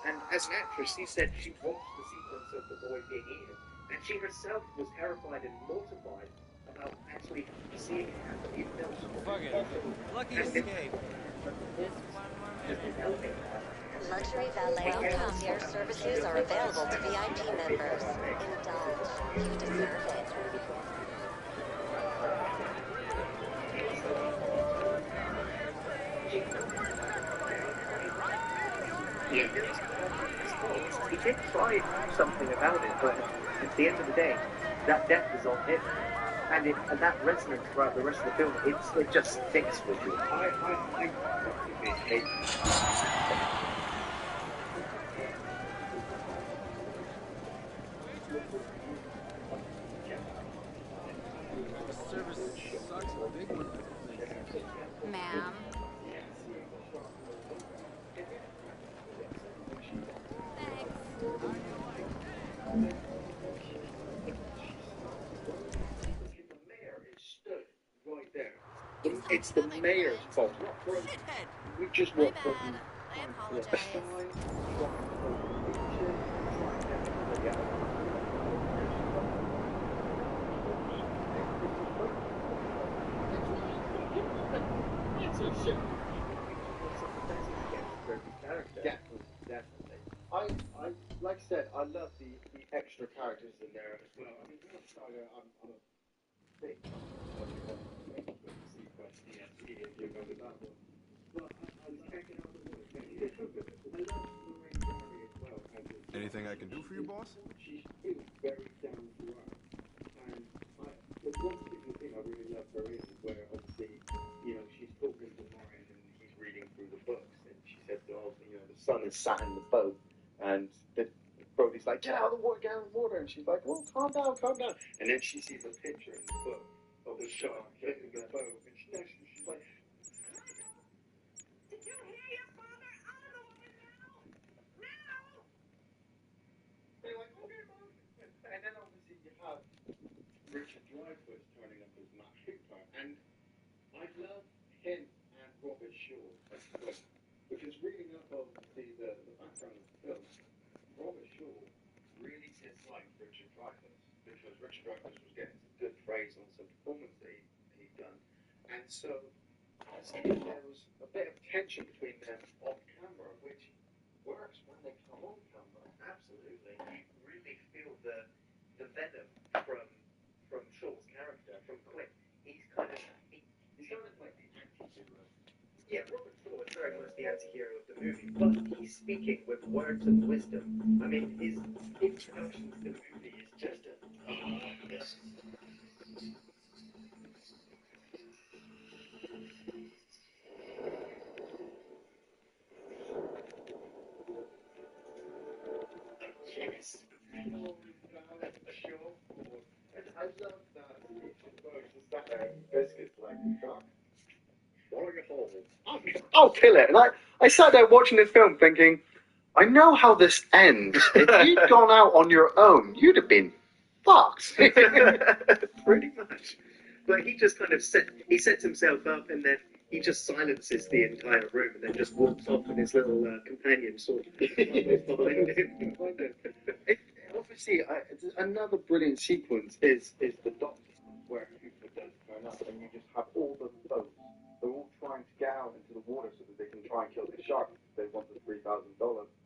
And as an actress, she said she watched the sequence of the boy being eaten, and she herself was terrified and mortified about actually seeing it happen, even though she Fuck it. Lucky escape. Luxury valet and concierge services are available to VIP members. Indulge. You deserve it. He did try to do something about it, but at the end of the day, that death is on him. And that resonance throughout the rest of the film, it just sticks with you. I hate Service sucks, a big one. Ma'am. It's the mayor's fault. We just want My bad. I apologize. Definitely. I like I said, I love the extra characters in there as well. I mean, I'm a big sequence DMC, if you remember that one. But I was checking out the work. I love Lorraine Gary as well. Anything I can do for you, boss? She's really very down to earth. And the one particular thing I really love her in is where obviously, she's talking to Martin and he's reading through the books, and she said, "Oh, the sun is sat in the boat," and Brody's like, "Get out of the water, get out of the water," and she's like, "Oh, calm down, calm down." And then she sees a picture in the book of the shark hitting the boat, and she's like, Did you hear your father? Out of the water now! Now! they're like, "Okay, Mom." And then obviously you have Richard Dreyfuss turning up as Matt Cooper, and I love him and Robert Shaw as well, because reading up obviously the background of the film, Robert Shaw really disliked Richard Dreyfuss because Richard Dreyfuss was getting some good praise on some performance that he'd done, and so there was a bit of tension between them off camera, which works when they come on camera. Absolutely, you really feel the venom from Shaw's character, from Quick. He's kind of he's kind of like the anti-hero. Yeah, Robert Shaw is very much the anti-hero of the movie, but he's speaking with words of wisdom. I mean, his introduction to the movie is just a yes. Yes. I love that biscuits like shark. Swallow your whole. I'll kill it. And I sat there watching this film thinking, I know how this ends. If you'd gone out on your own, you'd have been fucked. Pretty much. But he just kind of sets himself up and then he just silences the entire room and then just walks off with his little companion sort of behind him. Obviously, another brilliant sequence is the dock where Cooper does turn up and you just have all the boats. They're all trying to get out into the water so that they can try and kill the shark because they want the $3,000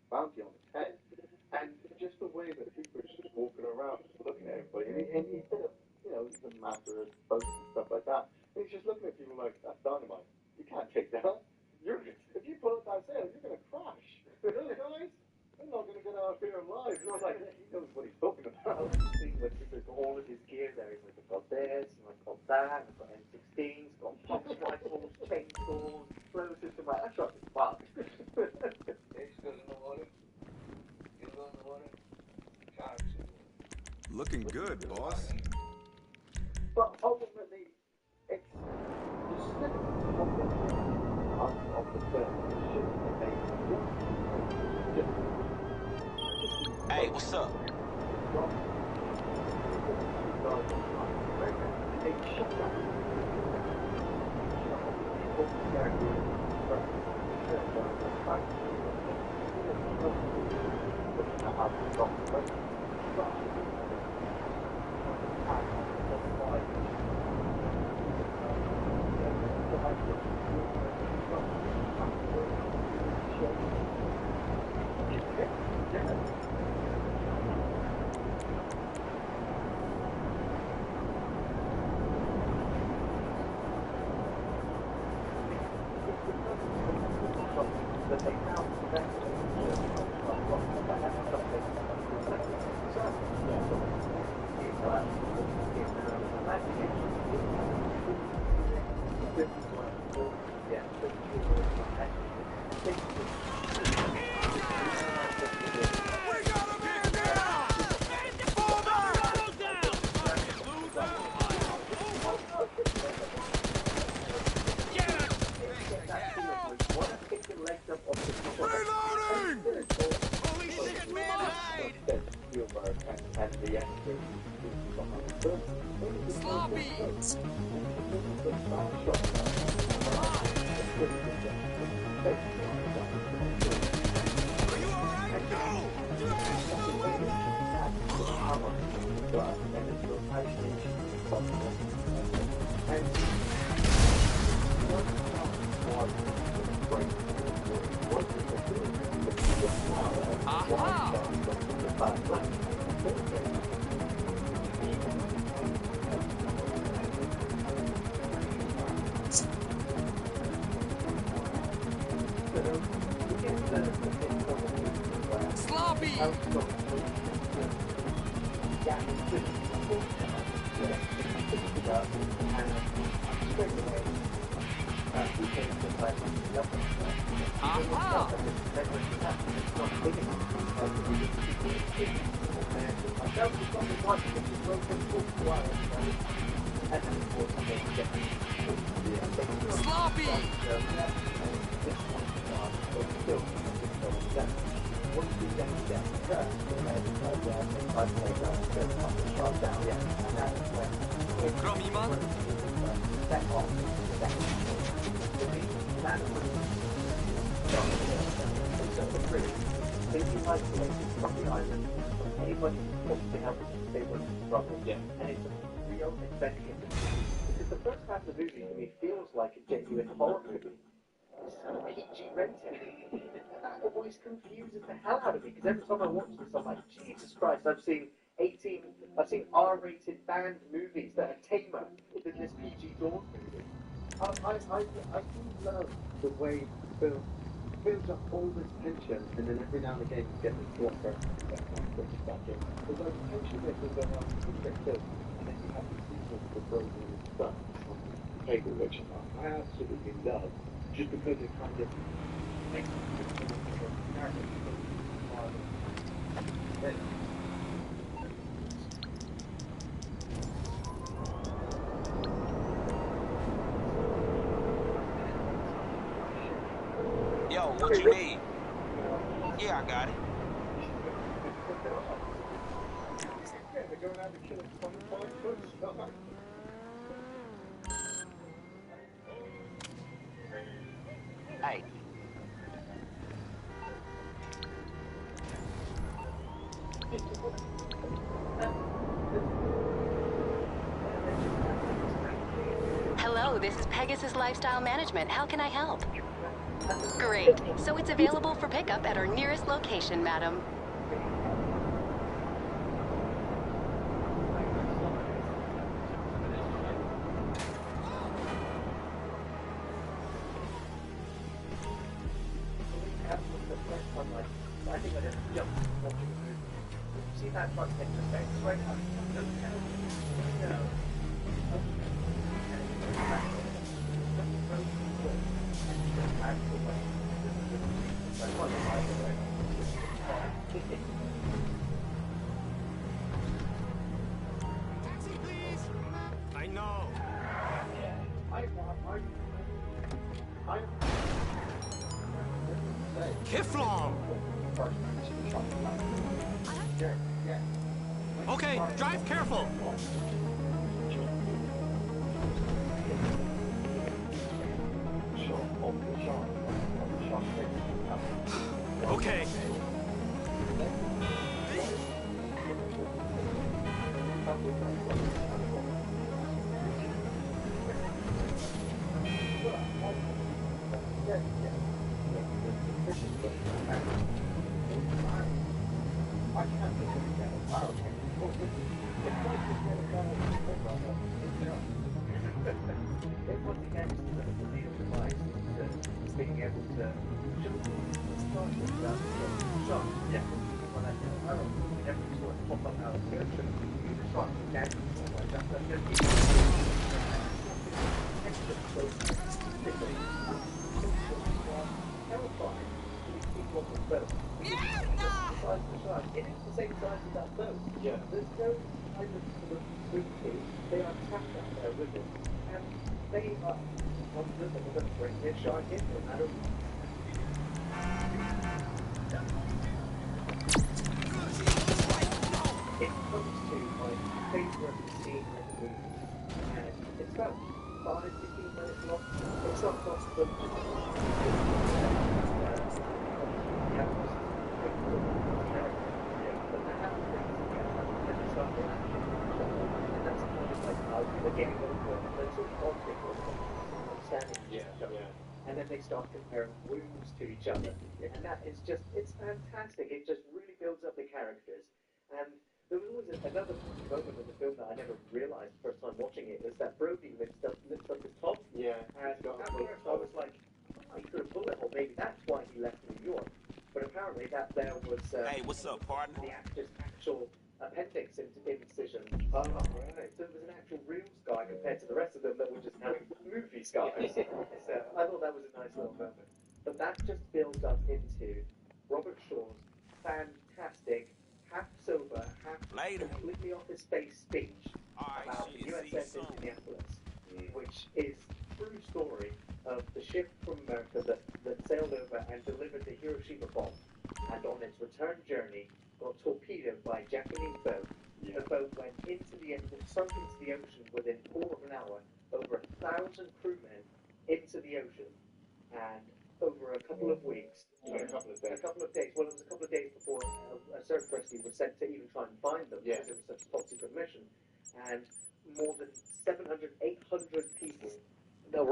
bounty on his head. And just the way that Cooper's just walking around, just looking at everybody, and he's a bit of, he's a master of boats and stuff like that. And he's just looking at people like, that's dynamite. You can't take that. If you pull up that sail, you're going to crash. Really, guys? I'm not going to get out of here alive. You're like, he knows what he's talking about. He's like, Cooper's got all of his gear there. He's like, I've got this, and I've got that, I've got M16s, got box rifles, chainsaws, explosives, and that shot is fucked. Looking good, boss. But ultimately, it's the cinema of the film shouldn't have made Hey, what's up? first half of the movie to me feels like a genuine horror movie. It's PG rated. That always confuses the hell out of me because every time I watch this, I'm like, Jesus Christ! I've seen R-rated banned movies that are tamer than this PG Dawn movie. I do love the way the film builds up all this tension, and then every now and again you get this blocker that puts it back in. There's like tension bit will go up, you get killed, and then you have the sequence of Brody and his son on the table, which I absolutely love, just because it kind of makes it a narrative. Yo, what you need? Yeah, I got it. Hey. Hello, this is Pegasus Lifestyle Management. How can I help? Great. So it's available for pickup at our nearest location, madam. I know. Kiflom! Okay, drive careful. Okay. It is the same size as that boat. Yeah. There's no kind of sort of safety. They are trapped out there with it. And they are confident that they're going to bring their shark in no matter what. It comes to my favourite scene in the movie. And it's about 5-15 minutes long. It's not lost the and then they start comparing wounds to each other. And that is just, it's fantastic. It just really builds up the characters. And there was always another moment in the film that I never realised the first time watching it, was that Brody lifts up his top. Yeah. And at first I was like, oh, he threw a bullet hole. Maybe that's why he left New York. But apparently that there was hey, what's up, partner? The actor's actual appendix incision. Oh, right. So it was an actual real scar compared to the rest of them that were just movie scars. So I thought that was a nice little moment. But that just builds up into Robert Shaw's fantastic, half sober, half completely off his face speech about the USS Indianapolis, which is true story of the ship from America that sailed over and delivered the Hiroshima bomb, and on its return journey got torpedoed by a Japanese boat. Yeah. The boat went sunk into the ocean within a quarter of an hour, over 1,000 crewmen into the ocean, and over a couple of weeks, a couple of days, well, it was a couple of days before a search rescue was sent to even try and find them, because it was such a top secret mission, and more than 700, 800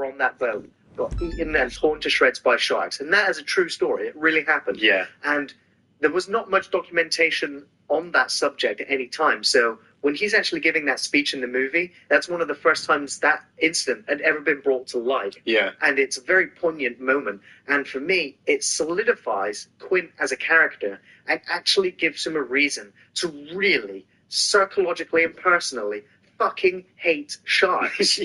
were on that boat got eaten and torn to shreds by sharks. And that is a true story. It really happened. Yeah. And there was not much documentation on that subject at any time. So when he's actually giving that speech in the movie, that's one of the first times that incident had ever been brought to light. Yeah. And it's a very poignant moment. And for me, it solidifies Quint as a character and actually gives him a reason to really, psychologically and personally, fucking hate sharks.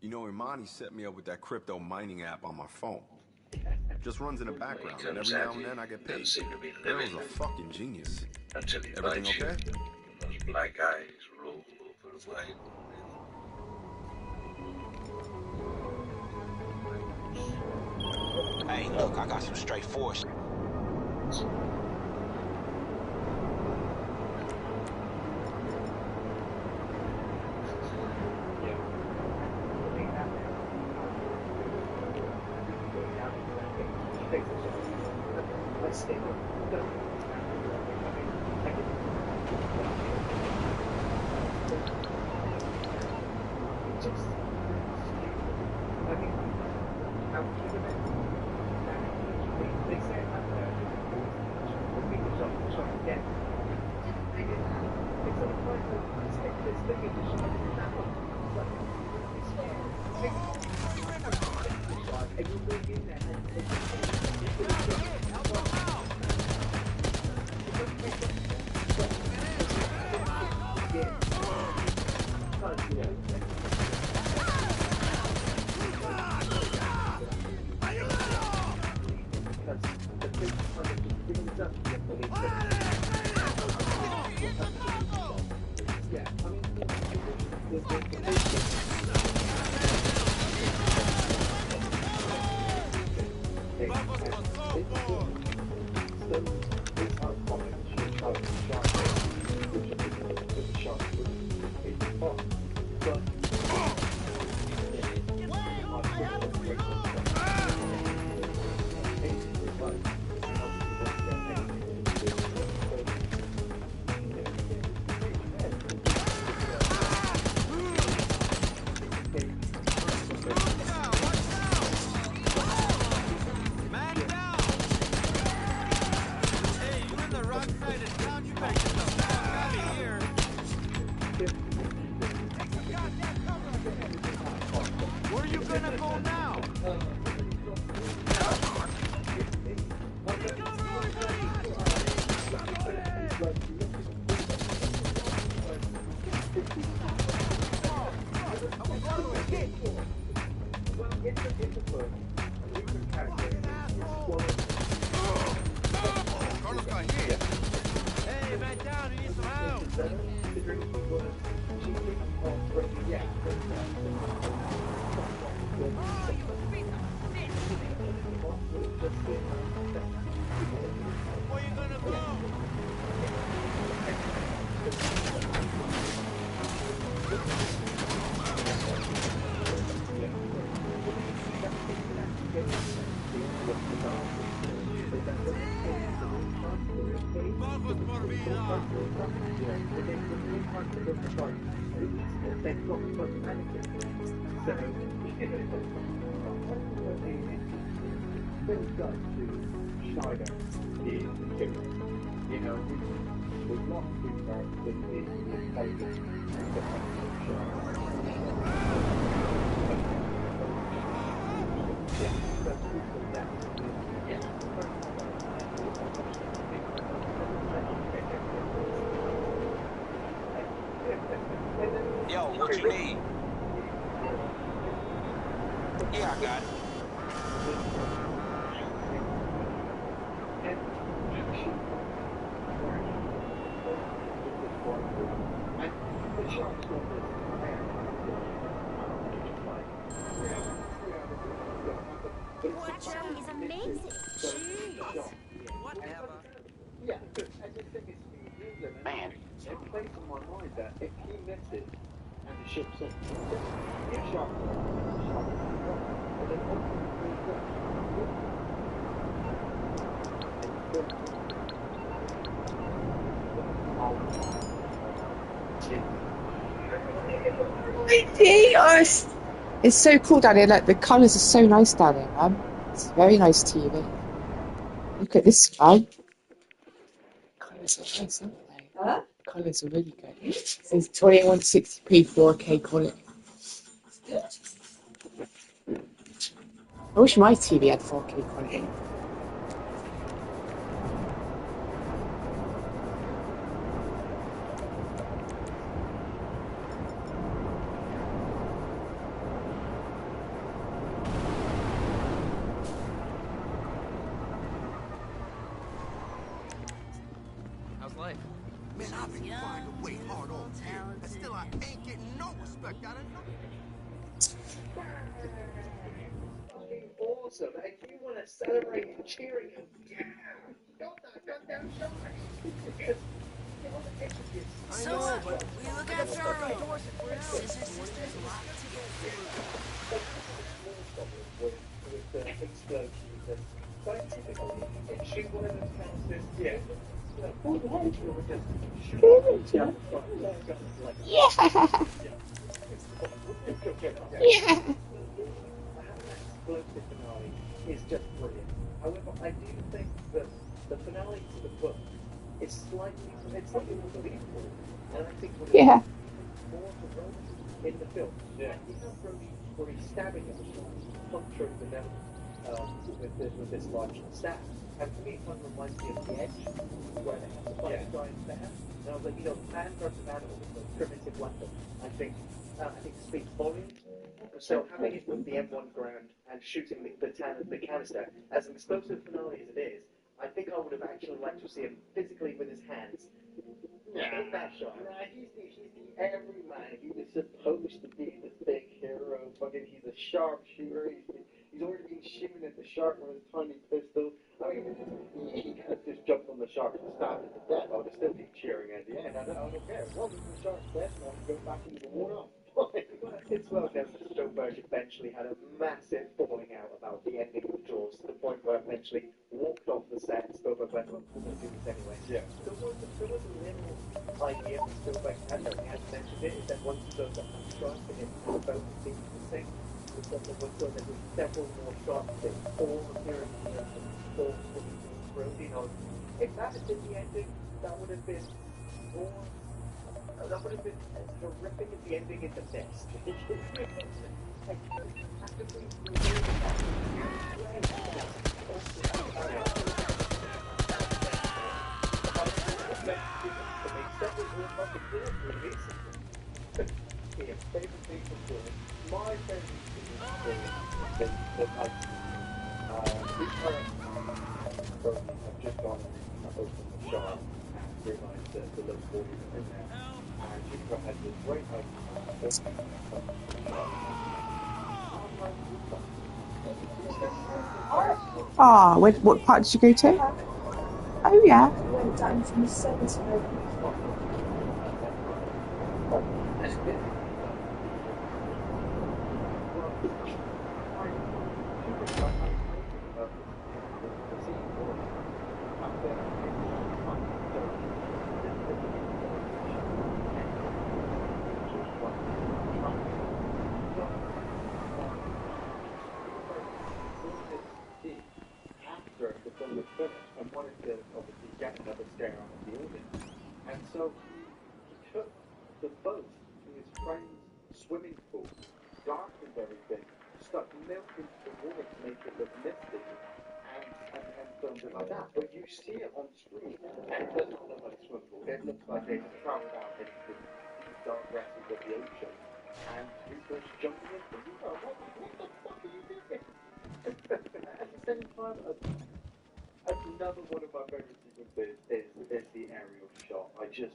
You know, Imani set me up with that crypto mining app on my phone. Just runs in the background, and every now and then I get paid. Girl's a fucking genius. Until he Everything bites okay? you, and those black eyes roll over the white. Hey, look, I got some straight force. Yo, what you need? Yeah, I got it. That show is amazing. Jeez. Whatever. Yeah, I just think it's England. Man, it plays on my mind that if he misses and the ship sinks, you shot, and then It's so cool down here. Like the colours are so nice down here, man. It's very nice TV. Look at this one. Colours are nice, aren't they? Huh? Colours are really good. It's 2160p 4K quality. I wish my TV had 4K quality. I've been trying to wait hard all year, and still I ain't getting no respect out of no. Fucking awesome. And you want to celebrate and cheer and go, yeah, got that goddamn shot. Because you know, the picture gets So what? We look after our own. Scissor Sisters lock together. With the explosions and scientifically, it shoot one of those canisters. Yeah. Yeah. Explosive finale is just brilliant. However, I do think that the finale to the book is slightly more believable, and I think what Yeah. more to Rose in the film. Yeah. You have Rose where he's stabbing at the shot, puncturing the nose with this large stab. And for me, it kind of reminds me of The Edge, where they have to fight a giant bear. And I was like, you know, man versus animal is a primitive weapon. I think speaks volumes. So having it with the M1 ground and shooting the canister, as an explosive finale as it is, I think I would have actually liked to see him physically with his hands. In that shot. Nah, he's the everyman. He was supposed to be the big hero. Fucking, he's a sharpshooter. He's already been shooting at the shark with his tiny pistol. I mean, he could have just jumped on the shark and stabbed it to death. I would have still been cheering at the end. I don't care. As long as the shark's dead, and I can go back into the water. It's well known that Spielberg eventually had a massive falling out about the ending of Jaws to the point where eventually walked off the set and Spielberg went, well, we're going to do this anyway. Yeah. There was a little idea that Spielberg had, though he hadn't mentioned it, is that once he goes up on the shark and it's the boat and things to sink, there was several more shark things, all appearing in the all swimming through. You know, if that had been the ending, that would have been more. That would have been as horrific as the ending in The Nest. My favorite thing that I've just gone and opened the shop and realised that the little boy is in there. And she had this great Ah, what part did you go to? Oh yeah. Went down from the 70. See it on screen, and it doesn't look like a swimming pool. It looks like they've traveled out into the dark rests of the ocean, and Reaper's jumping in. Reaper, what the fuck are you doing? At the same time, another one of my favorite sequences is the aerial shot. I just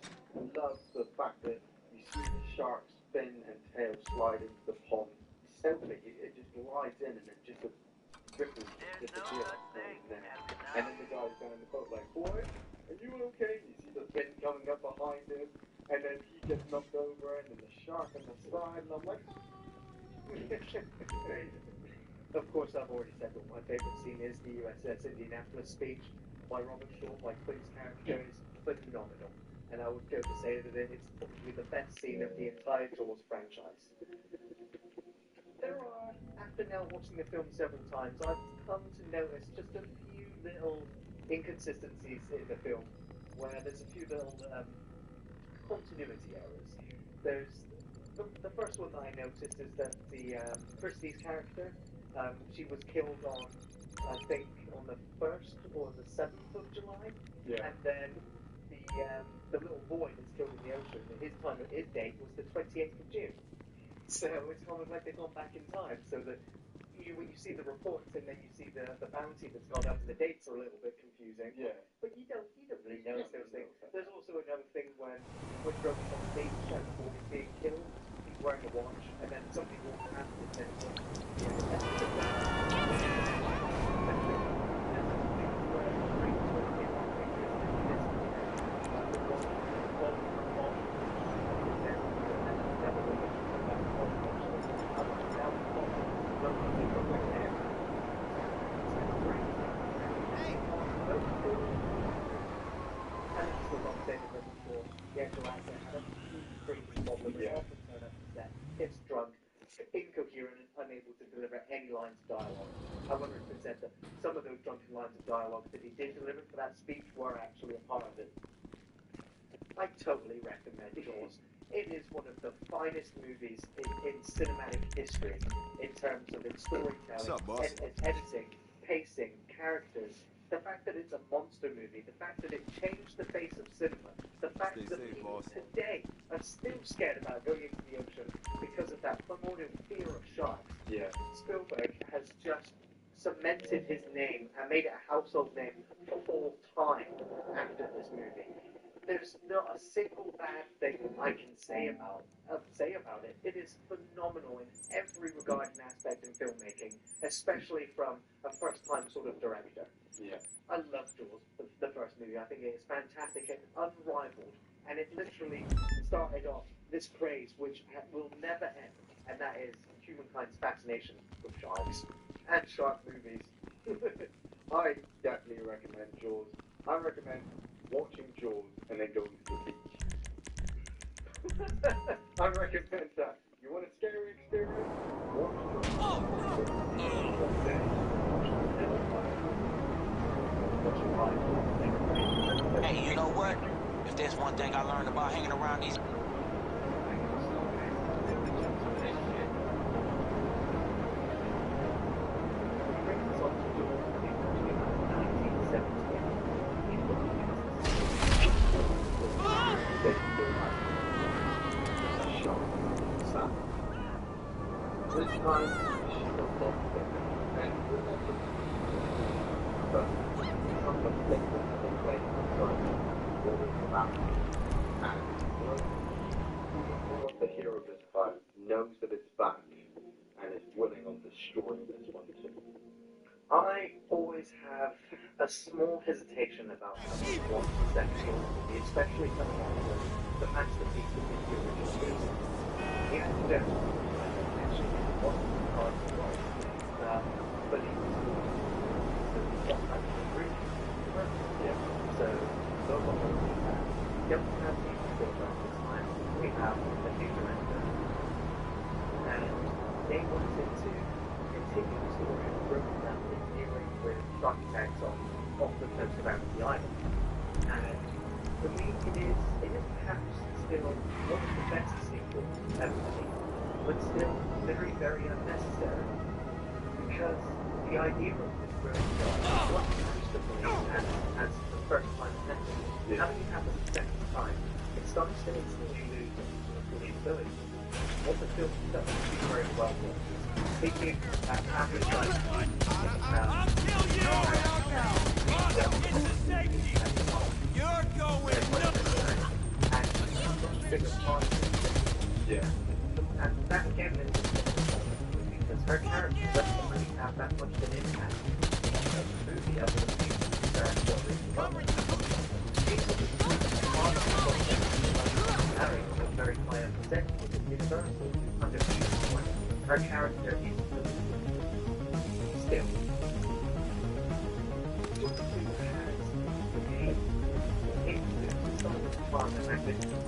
love the fact that you see the shark spin and tail slide into the pond. Simply, it just glides in and it just ripples disappears. And then the guy's down in the boat like, boy, are you okay? You see the fin coming up behind him, and then he gets knocked over, and then the shark on the side, and I'm like, Of course, I've already said that my favourite scene is the USS Indianapolis speech by Robert Shaw, by Quinn's character, is phenomenal. And I would go to say that it's probably the best scene of the entire Jaws franchise. There are, after now watching the film several times, I've come to notice just a few little inconsistencies in the film, where there's a few little continuity errors. There's the first one that I noticed is that the Christie's character, she was killed on, I think, on the 1st or the 7th of July, and then the little boy that's killed in the ocean, his date was the 28th of June. So it's kind of like they've gone back in time, so that when you see the reports and then you see the bounty that's gone up, the dates are a little bit confusing. Yeah. But you don't really notice those things. There's also another thing when Drogo's on stage and before he's being killed, he's wearing a watch, and then somebody walks past and says, gets drunk, incoherent and unable to deliver any lines of dialogue. However, it's been said that some of those drunken lines of dialogue that he did deliver for that speech were actually a part of it. I totally recommend Jaws. It is one of the finest movies in cinematic history in terms of its storytelling, its editing, pacing, characters. The fact that it's a monster movie, the fact that it changed the face of cinema, the fact that people today are still scared about going into the ocean because of that primordial fear of sharks. Yeah. Spielberg has just cemented his name and made it a household name for all time after this movie. There's not a single bad thing I can say about it. It is phenomenal in every regard and aspect in filmmaking, especially from a first-time sort of director. Yeah. I love Jaws, the first movie. I think it is fantastic and unrivaled. And it literally started off this craze which will never end, and that is humankind's fascination with sharks and shark movies. I definitely recommend Jaws. I recommend watching Jaws and then going to the beach. I recommend that. You want a scary experience? Watch Jaws. Hey, you know what? If there's one thing I learned about hanging around these... This time, she's a lot better. And but some of the things that have been playing outside what it's about. And the hero of this time knows that it's back and is willing on destroying this one too. I always have a small hesitation about having watched the second movie, especially coming out of the masterpiece of the original movie. The actor actually wasn't the card as well, but he was what I agree. Yeah. So those are all we have. We don't have the Spielberg this time. We have a new director, and they wanted to continue the story of broken down dealing with shark attacks off the coast of Amity Island. And for me, it is perhaps still one of the best sequels ever made, but still very, very unnecessary. Because the idea of this broken down was masterfully as the first time it happened. Having it happen the second time, it starts to instantly lose its believability. What the film does do very well with taking that average life. I'll kill you! You're going Yeah. And that again is because her character doesn't really have that much of an impact on the movie other than being Harry was very high up potential with Universal under her character is still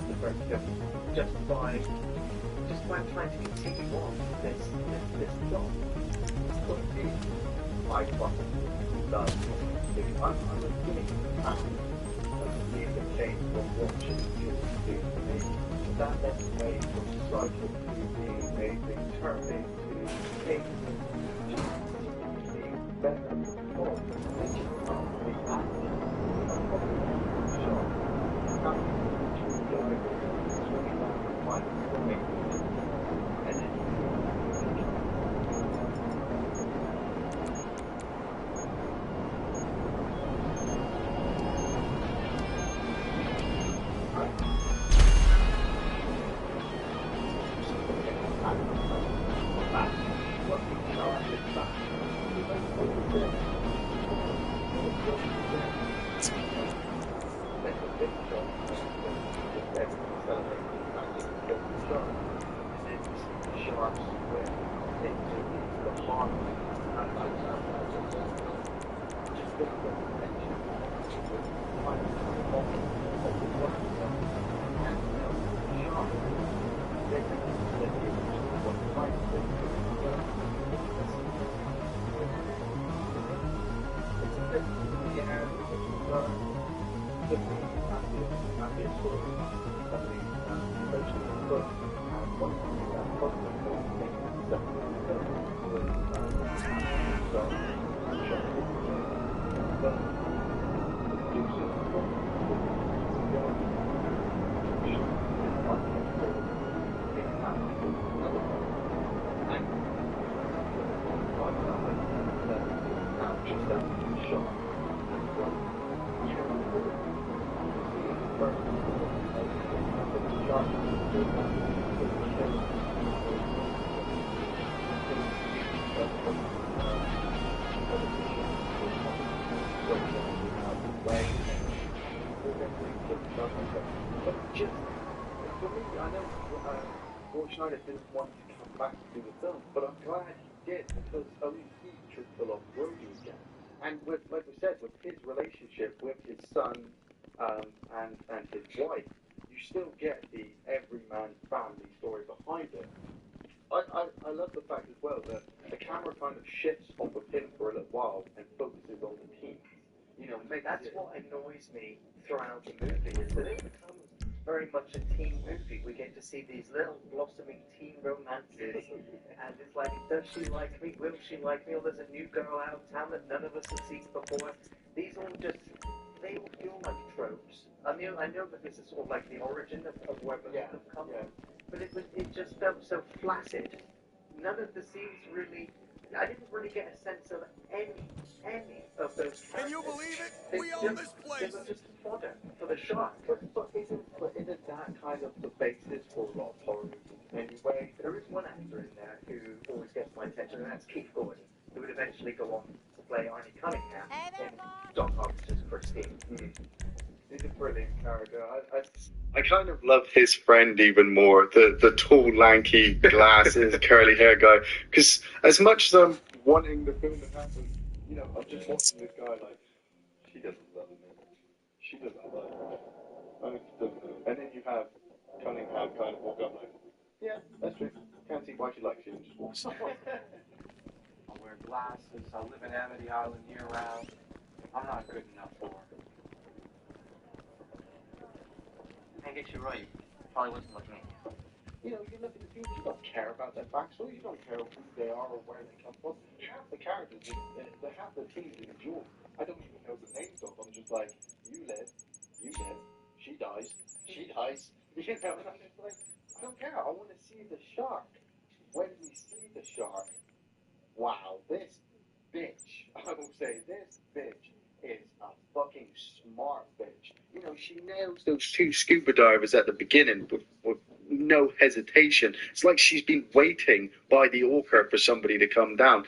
the first film just by trying to continue on this job. But I possibly does. Because I'm beginning to happen of seeing the change from watching just do for me. That led the way from cycle to being amazing, turn into being better. Oh, making me happy. I'm probably sure. sharks with into the harbor. And I just think that the connection with finding the bottom of the water itself and the shark, they think that it is what fights them. It's a bit, yeah, the Schneider didn't want to come back to do the film, but I'm glad he did because only he could pull off Brody again. And with, like we said, with his relationship with his son and his wife, you still get the everyman family story behind it. I love the fact as well that the camera kind of shifts off of him for a little while and focuses on the team. You know, that's what annoys me throughout the movie is that it becomes very much a teen movie. We get to see these little blossoming teen romances, and it's like, does she like me? Will she like me? Or there's a new girl out of town that none of us have seen before. These all just, they all feel like tropes. I know that this is sort of like the origin of where the have come from, but it just felt so flaccid. None of the scenes really, I didn't really get a sense of any of those characters. Can you believe it? We own this place! They were just fodder for the shark. But isn't that kind of the basis for a lot of horror movies anyway? There is one actor in there who always gets my attention, and that's Keith Gordon, who would eventually go on to play Arnie Cunningham in Doc Harvester's Christine. He's a brilliant character. I kind of love his friend even more, the tall, lanky, glasses, curly hair guy. Because as much as I'm wanting the film to happen, you know, I'm just watching this guy like, she doesn't love me. She doesn't love me. And then you have Cunningham kind of walk up like, yeah, that's true. Can't see why she likes you, and just walks off. I'll wear glasses, I'll live in Amity Island year round. I'm not good enough for her. I guess you're right. Probably wasn't looking at you. You know, you look at the people, you don't care about their backstory, you don't care who they are or where they come from. Half the characters, they have the teams in the duel. I don't even know the names of them. I'm just like, you live, she dies. You know, and I'm just like, I don't care. I want to see the shark. When we see the shark, wow, this bitch, I will say, this bitch is a fucking smart bitch. You know, she nails those two scuba divers at the beginning with no hesitation. It's like she's been waiting by the orca for somebody to come down.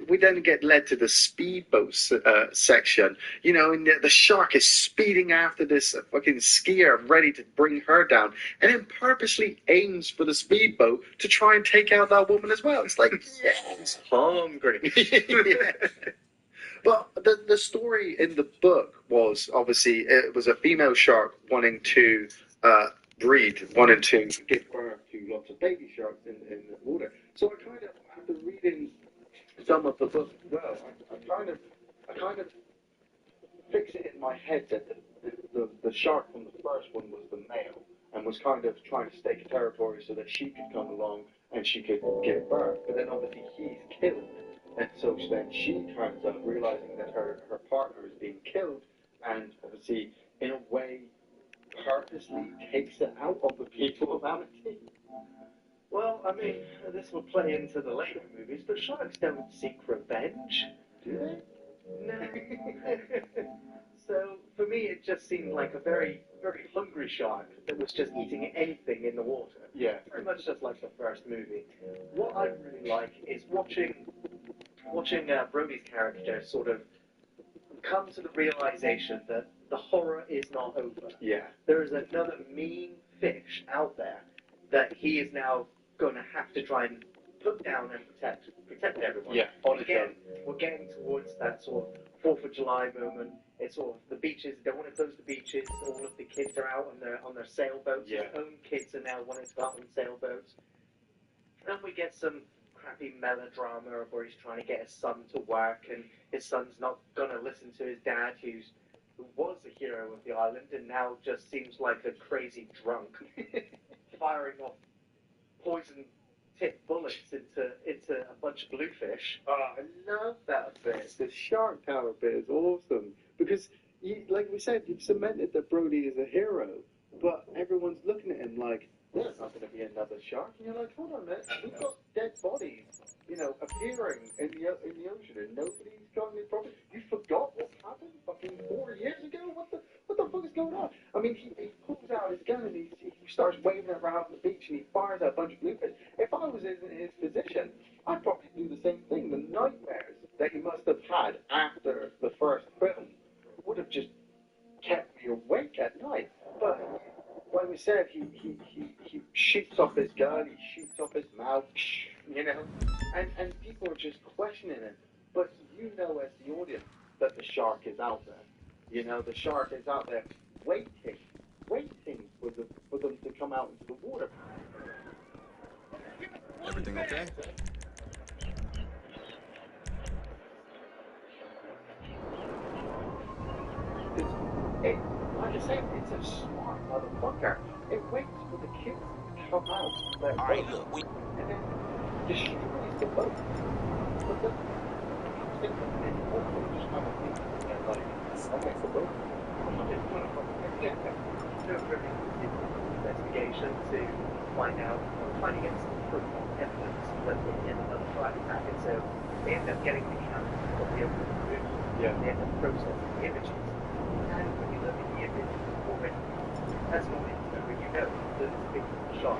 We then get led to the speedboat section, you know, and the shark is speeding after this fucking skier ready to bring her down, and then purposely aims for the speedboat to try and take out that woman as well. It's like, yes, hungry. Yeah. But the story in the book was, obviously, it was a female shark wanting to breed, wanting to give birth to lots of baby sharks in the water. So I kind of, after reading some of the book as well, I kind of fixed it in my head that the shark from the first one was the male and was kind of trying to stake a territory so that she could come along and she could give birth. But then obviously he's killed. And so then she turns up realizing that her partner is being killed, and obviously, in a way, purposely takes it out of the people of Amity. Well, I mean, this will play into the later movies, but sharks don't seek revenge. Do they? No. So, for me, it just seemed like a very, very hungry shark that was just eating anything in the water. Yeah. Very much just like the first movie. What I really like is watching Brody's character sort of come to the realization that the horror is not over. Yeah. There is another mean fish out there that he is now going to have to try and put down and protect everyone. Yeah, on its Again, we're getting towards that sort of 4th of July moment. It's sort of the beaches, they want to close the beaches, all of the kids are out on their sailboats. Yeah. His own kids are now wanting to go out on sailboats. Then we get some crappy melodrama where he's trying to get his son to work, and his son's not going to listen to his dad, who was the hero of the island and now just seems like a crazy drunk, firing off poison-tipped bullets into a bunch of bluefish. Oh, I love that bit. The shark tower bit is awesome because, like we said, you've cemented that Brody is a hero, but everyone's looking at him like, there's not going to be another shark. And you're like, hold on a minute, we've got dead bodies, appearing in the ocean, and nobody's got any problem. You forgot what happened fucking 4 years ago? What the fuck is going on? I mean, he pulls out his gun and he starts waving it around the beach and he fires at a bunch of bluefish. If I was in his position, I'd probably do the same thing. The nightmares that he must have had after the first film would have just kept me awake at night. But like we said, he shoots off his gun, he shoots off his mouth, and people are just questioning it. But as the audience, that the shark is out there. The shark is out there waiting for them to come out into the water. Everything okay? Like I said, it's a smart motherfucker. It waits for the kids to come out of their Alright, boat, look, and then destroys the boat. But then just have a think and like, okay, the boat. No really investigation to find out, trying to get some proof of evidence that we end up trying to attack it. So they end up getting the camera of the movie. Yeah. They end up processing the images. And when you look at the image already, as an audience member, you know that it's a big shark.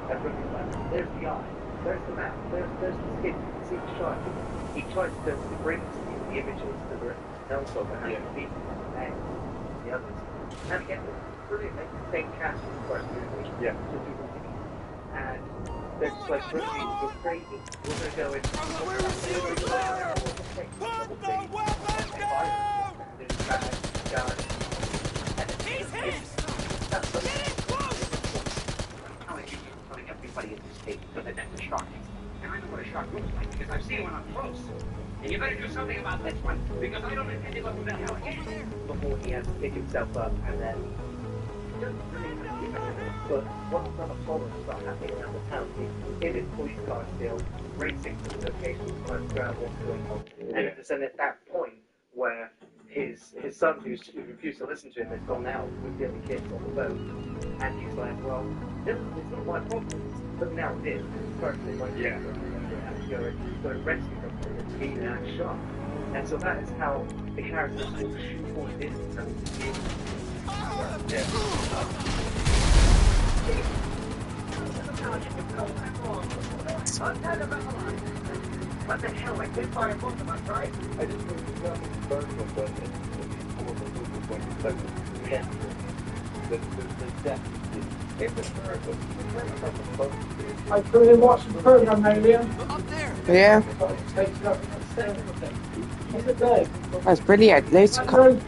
And when you're like, there's the eye, there's the mouth, there's the skin, you can see the shark. He tries to bring to you the images that were also behind the beat and the others. And again, brilliant, like the same cast in the first movie. Yeah. To do what they need. And they're just like, we're going to go crazy. We're going to go in. Where is the other? Put the weapon down! He's hit! That's what it is. Telling everybody in this state that that's a shark. And I know what a shark looks like because I've seen one up close. And you better do something about this one because I don't intend to go through that hell again. Before he has to pick himself up and then. But once another problem starts happening around the town, he's in his police car still, racing to the location to try and figure out what's going on. And it's at that point where his son, who refused to listen to him, has gone out with the other kids on the boat. And he's like, well, it's not my problem. But now it is. Personally, my kids have to go and rescue them from this being that shark. And so that is how the characters will shoehorn in terms of the what the hell? I did fire both of us, right? I just moved the gun in the first one, but it's the I really watched the program, Alien. Up there. Yeah, He's a bed. that's brilliant. Loads of co-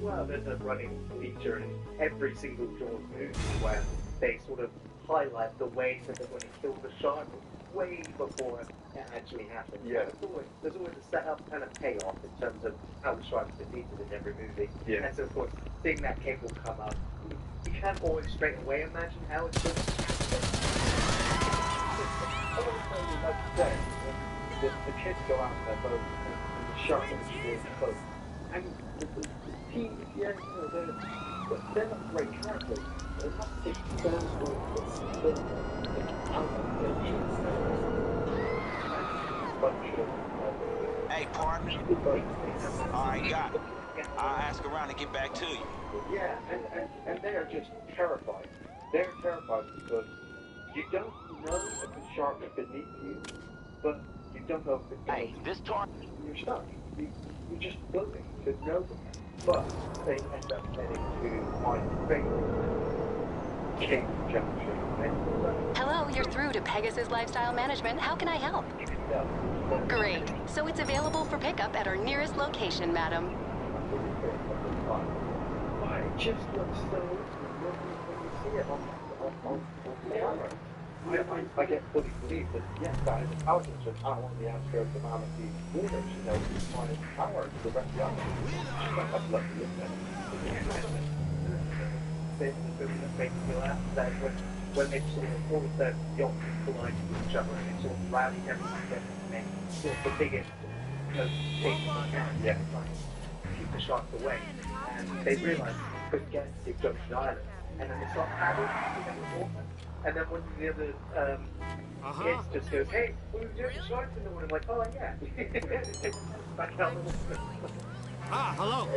Well, there's a running feature in every single Jaws movie where they sort of highlight the way that they're going to kill the shark way before it actually happens. Yeah. There's always a setup and a payoff in terms of how the shark's defeated in every movie. Yeah. And so, of course, seeing that cable come up, you can't always straight away imagine how it's going to happen. Like you said, the kids go out in their boat and the shark is in the boat. And the team, they're not great characters. They must take those words out of their teams. Hey, partner. Alright, got it. I'll ask around and get back to you. Yeah, and they're just terrified. They're terrified because you don't know if the shark is beneath you, but you don't know if it's Hey, this tar... You're stuck. You're just floating to nowhere. But they end up heading to my favorite King Junction. Hello, you're through to Pegasus Lifestyle Management. How can I help? Great. So it's available for pickup at our nearest location, madam. I just look so when you see it on camera. I get fully believed that yes, that is a power station. I don't want to be outskirts of Amity Waters, you know, trying to power the rest of the other. I'd love to look at it. That makes me laugh that when they sort of all of the yachts collide with each other and it's sort of rally everyone together to make sort of the biggest thing yeah, keep the sharks away. And they realise they couldn't get to Junction Island. And then they start paddling in the water. And then one of the other kids just goes, hey, we were doing sharks in the water. I'm like, oh yeah. Back out the water. Ah, hello.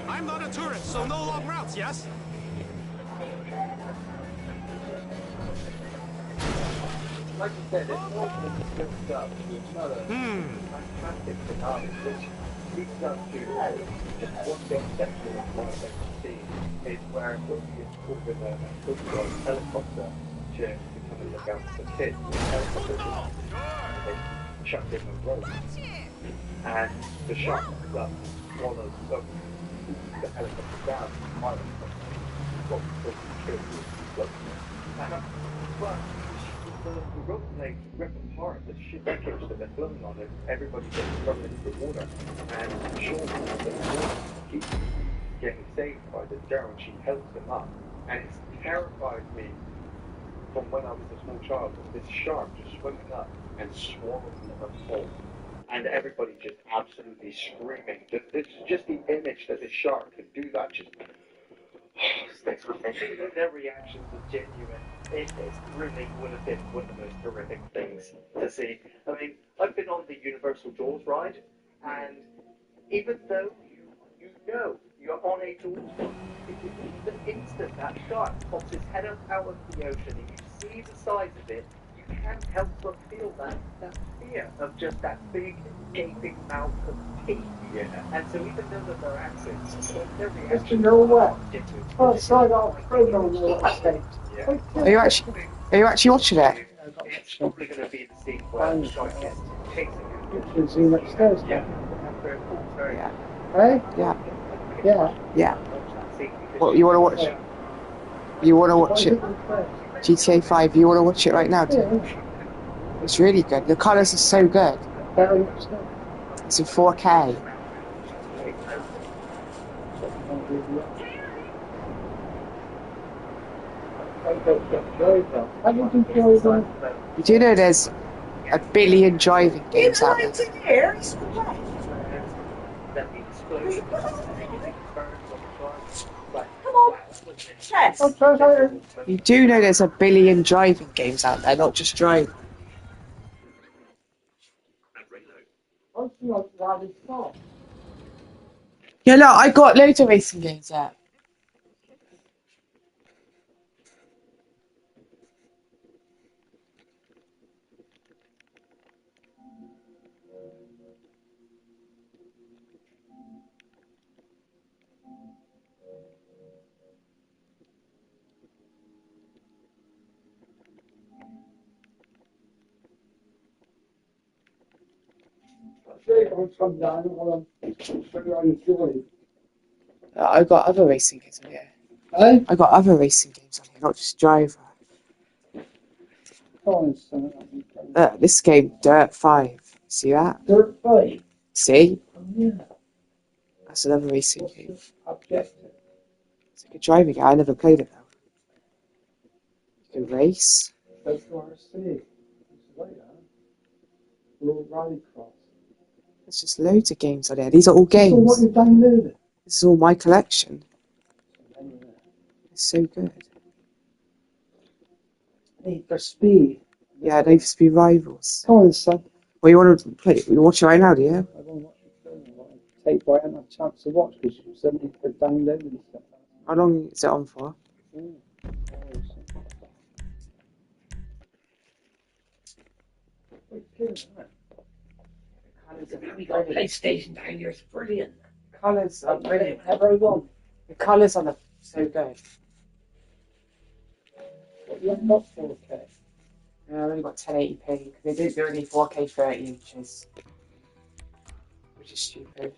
I'm not a tourist, so no long routes, yes? Like you said, it's more than just good stuff. It's not a fantastic finale, which leads up to just one big section of one of the scene is where Wilkie is called in a helicopter to come and look out for the kids. The helicopter is chucked in a rope, and the shark comes up, swallows the helicopter down, the pilot comes up, but the rope like rip apart the ship wreckage that they're filming on it. Everybody gets thrown into the water, and Sean keeps getting saved by the girl, and she helps him up, and it's terrified me from when I was a small child. This shark just swimming up and swallowing her whole, and everybody just absolutely screaming. This is just the image that this shark could do that. Just sticks with me. Their reactions are genuine. It really would have been one of the most horrific things to see. I mean, I've been on the Universal Jaws ride, and even though you know you're on a Jaws ride, the instant that shark pops his head up out of the ocean and you see the size of it, you can't help but feel that fear of just that big gaping mouth of teeth. Yeah. And so even though that their accents, their reactions. But you know what? Oh, it's like our program on the stage. Are you actually watching it? It's probably going to be the scene where the shark is chasing him. You can see next Thursday. Yeah. Hey? Yeah. Yeah. Yeah. What you want to watch? You want to watch it? GTA 5. You want to watch it right now? Too? It's really good. The colours are so good. It's in 4K. You do know there's 1 billion driving games out there? You do know there's 1 billion driving games out there, not just driving. Yeah, look, I got loads of racing games there. I got other racing games on here. Hey? I got other racing games on here, not just Driver. This game, Dirt 5. See that? Dirt 5? See? Oh, yeah. That's another racing game. Objective. It's like a driving game. I never played it though. You can race. That's what I see. It's like that. Little rallycross. There's just loads of games on there. These are all games. So what you downloaded? This is all my collection. It's so good. Need for Speed. Yeah, Need for Speed Rivals. Come on, son. Well, you want to play? You watch it right now, do you? I want to watch the film. Tape I haven't had a chance to watch because suddenly they're downloading stuff. How long is it on for? We got a PlayStation down here. It's brilliant. Colours are brilliant. Ever one. The colours on the so good. What you haven't got 4K? Yeah, I've only got 1080p because they didn't do any 4K 30 inches, which is stupid.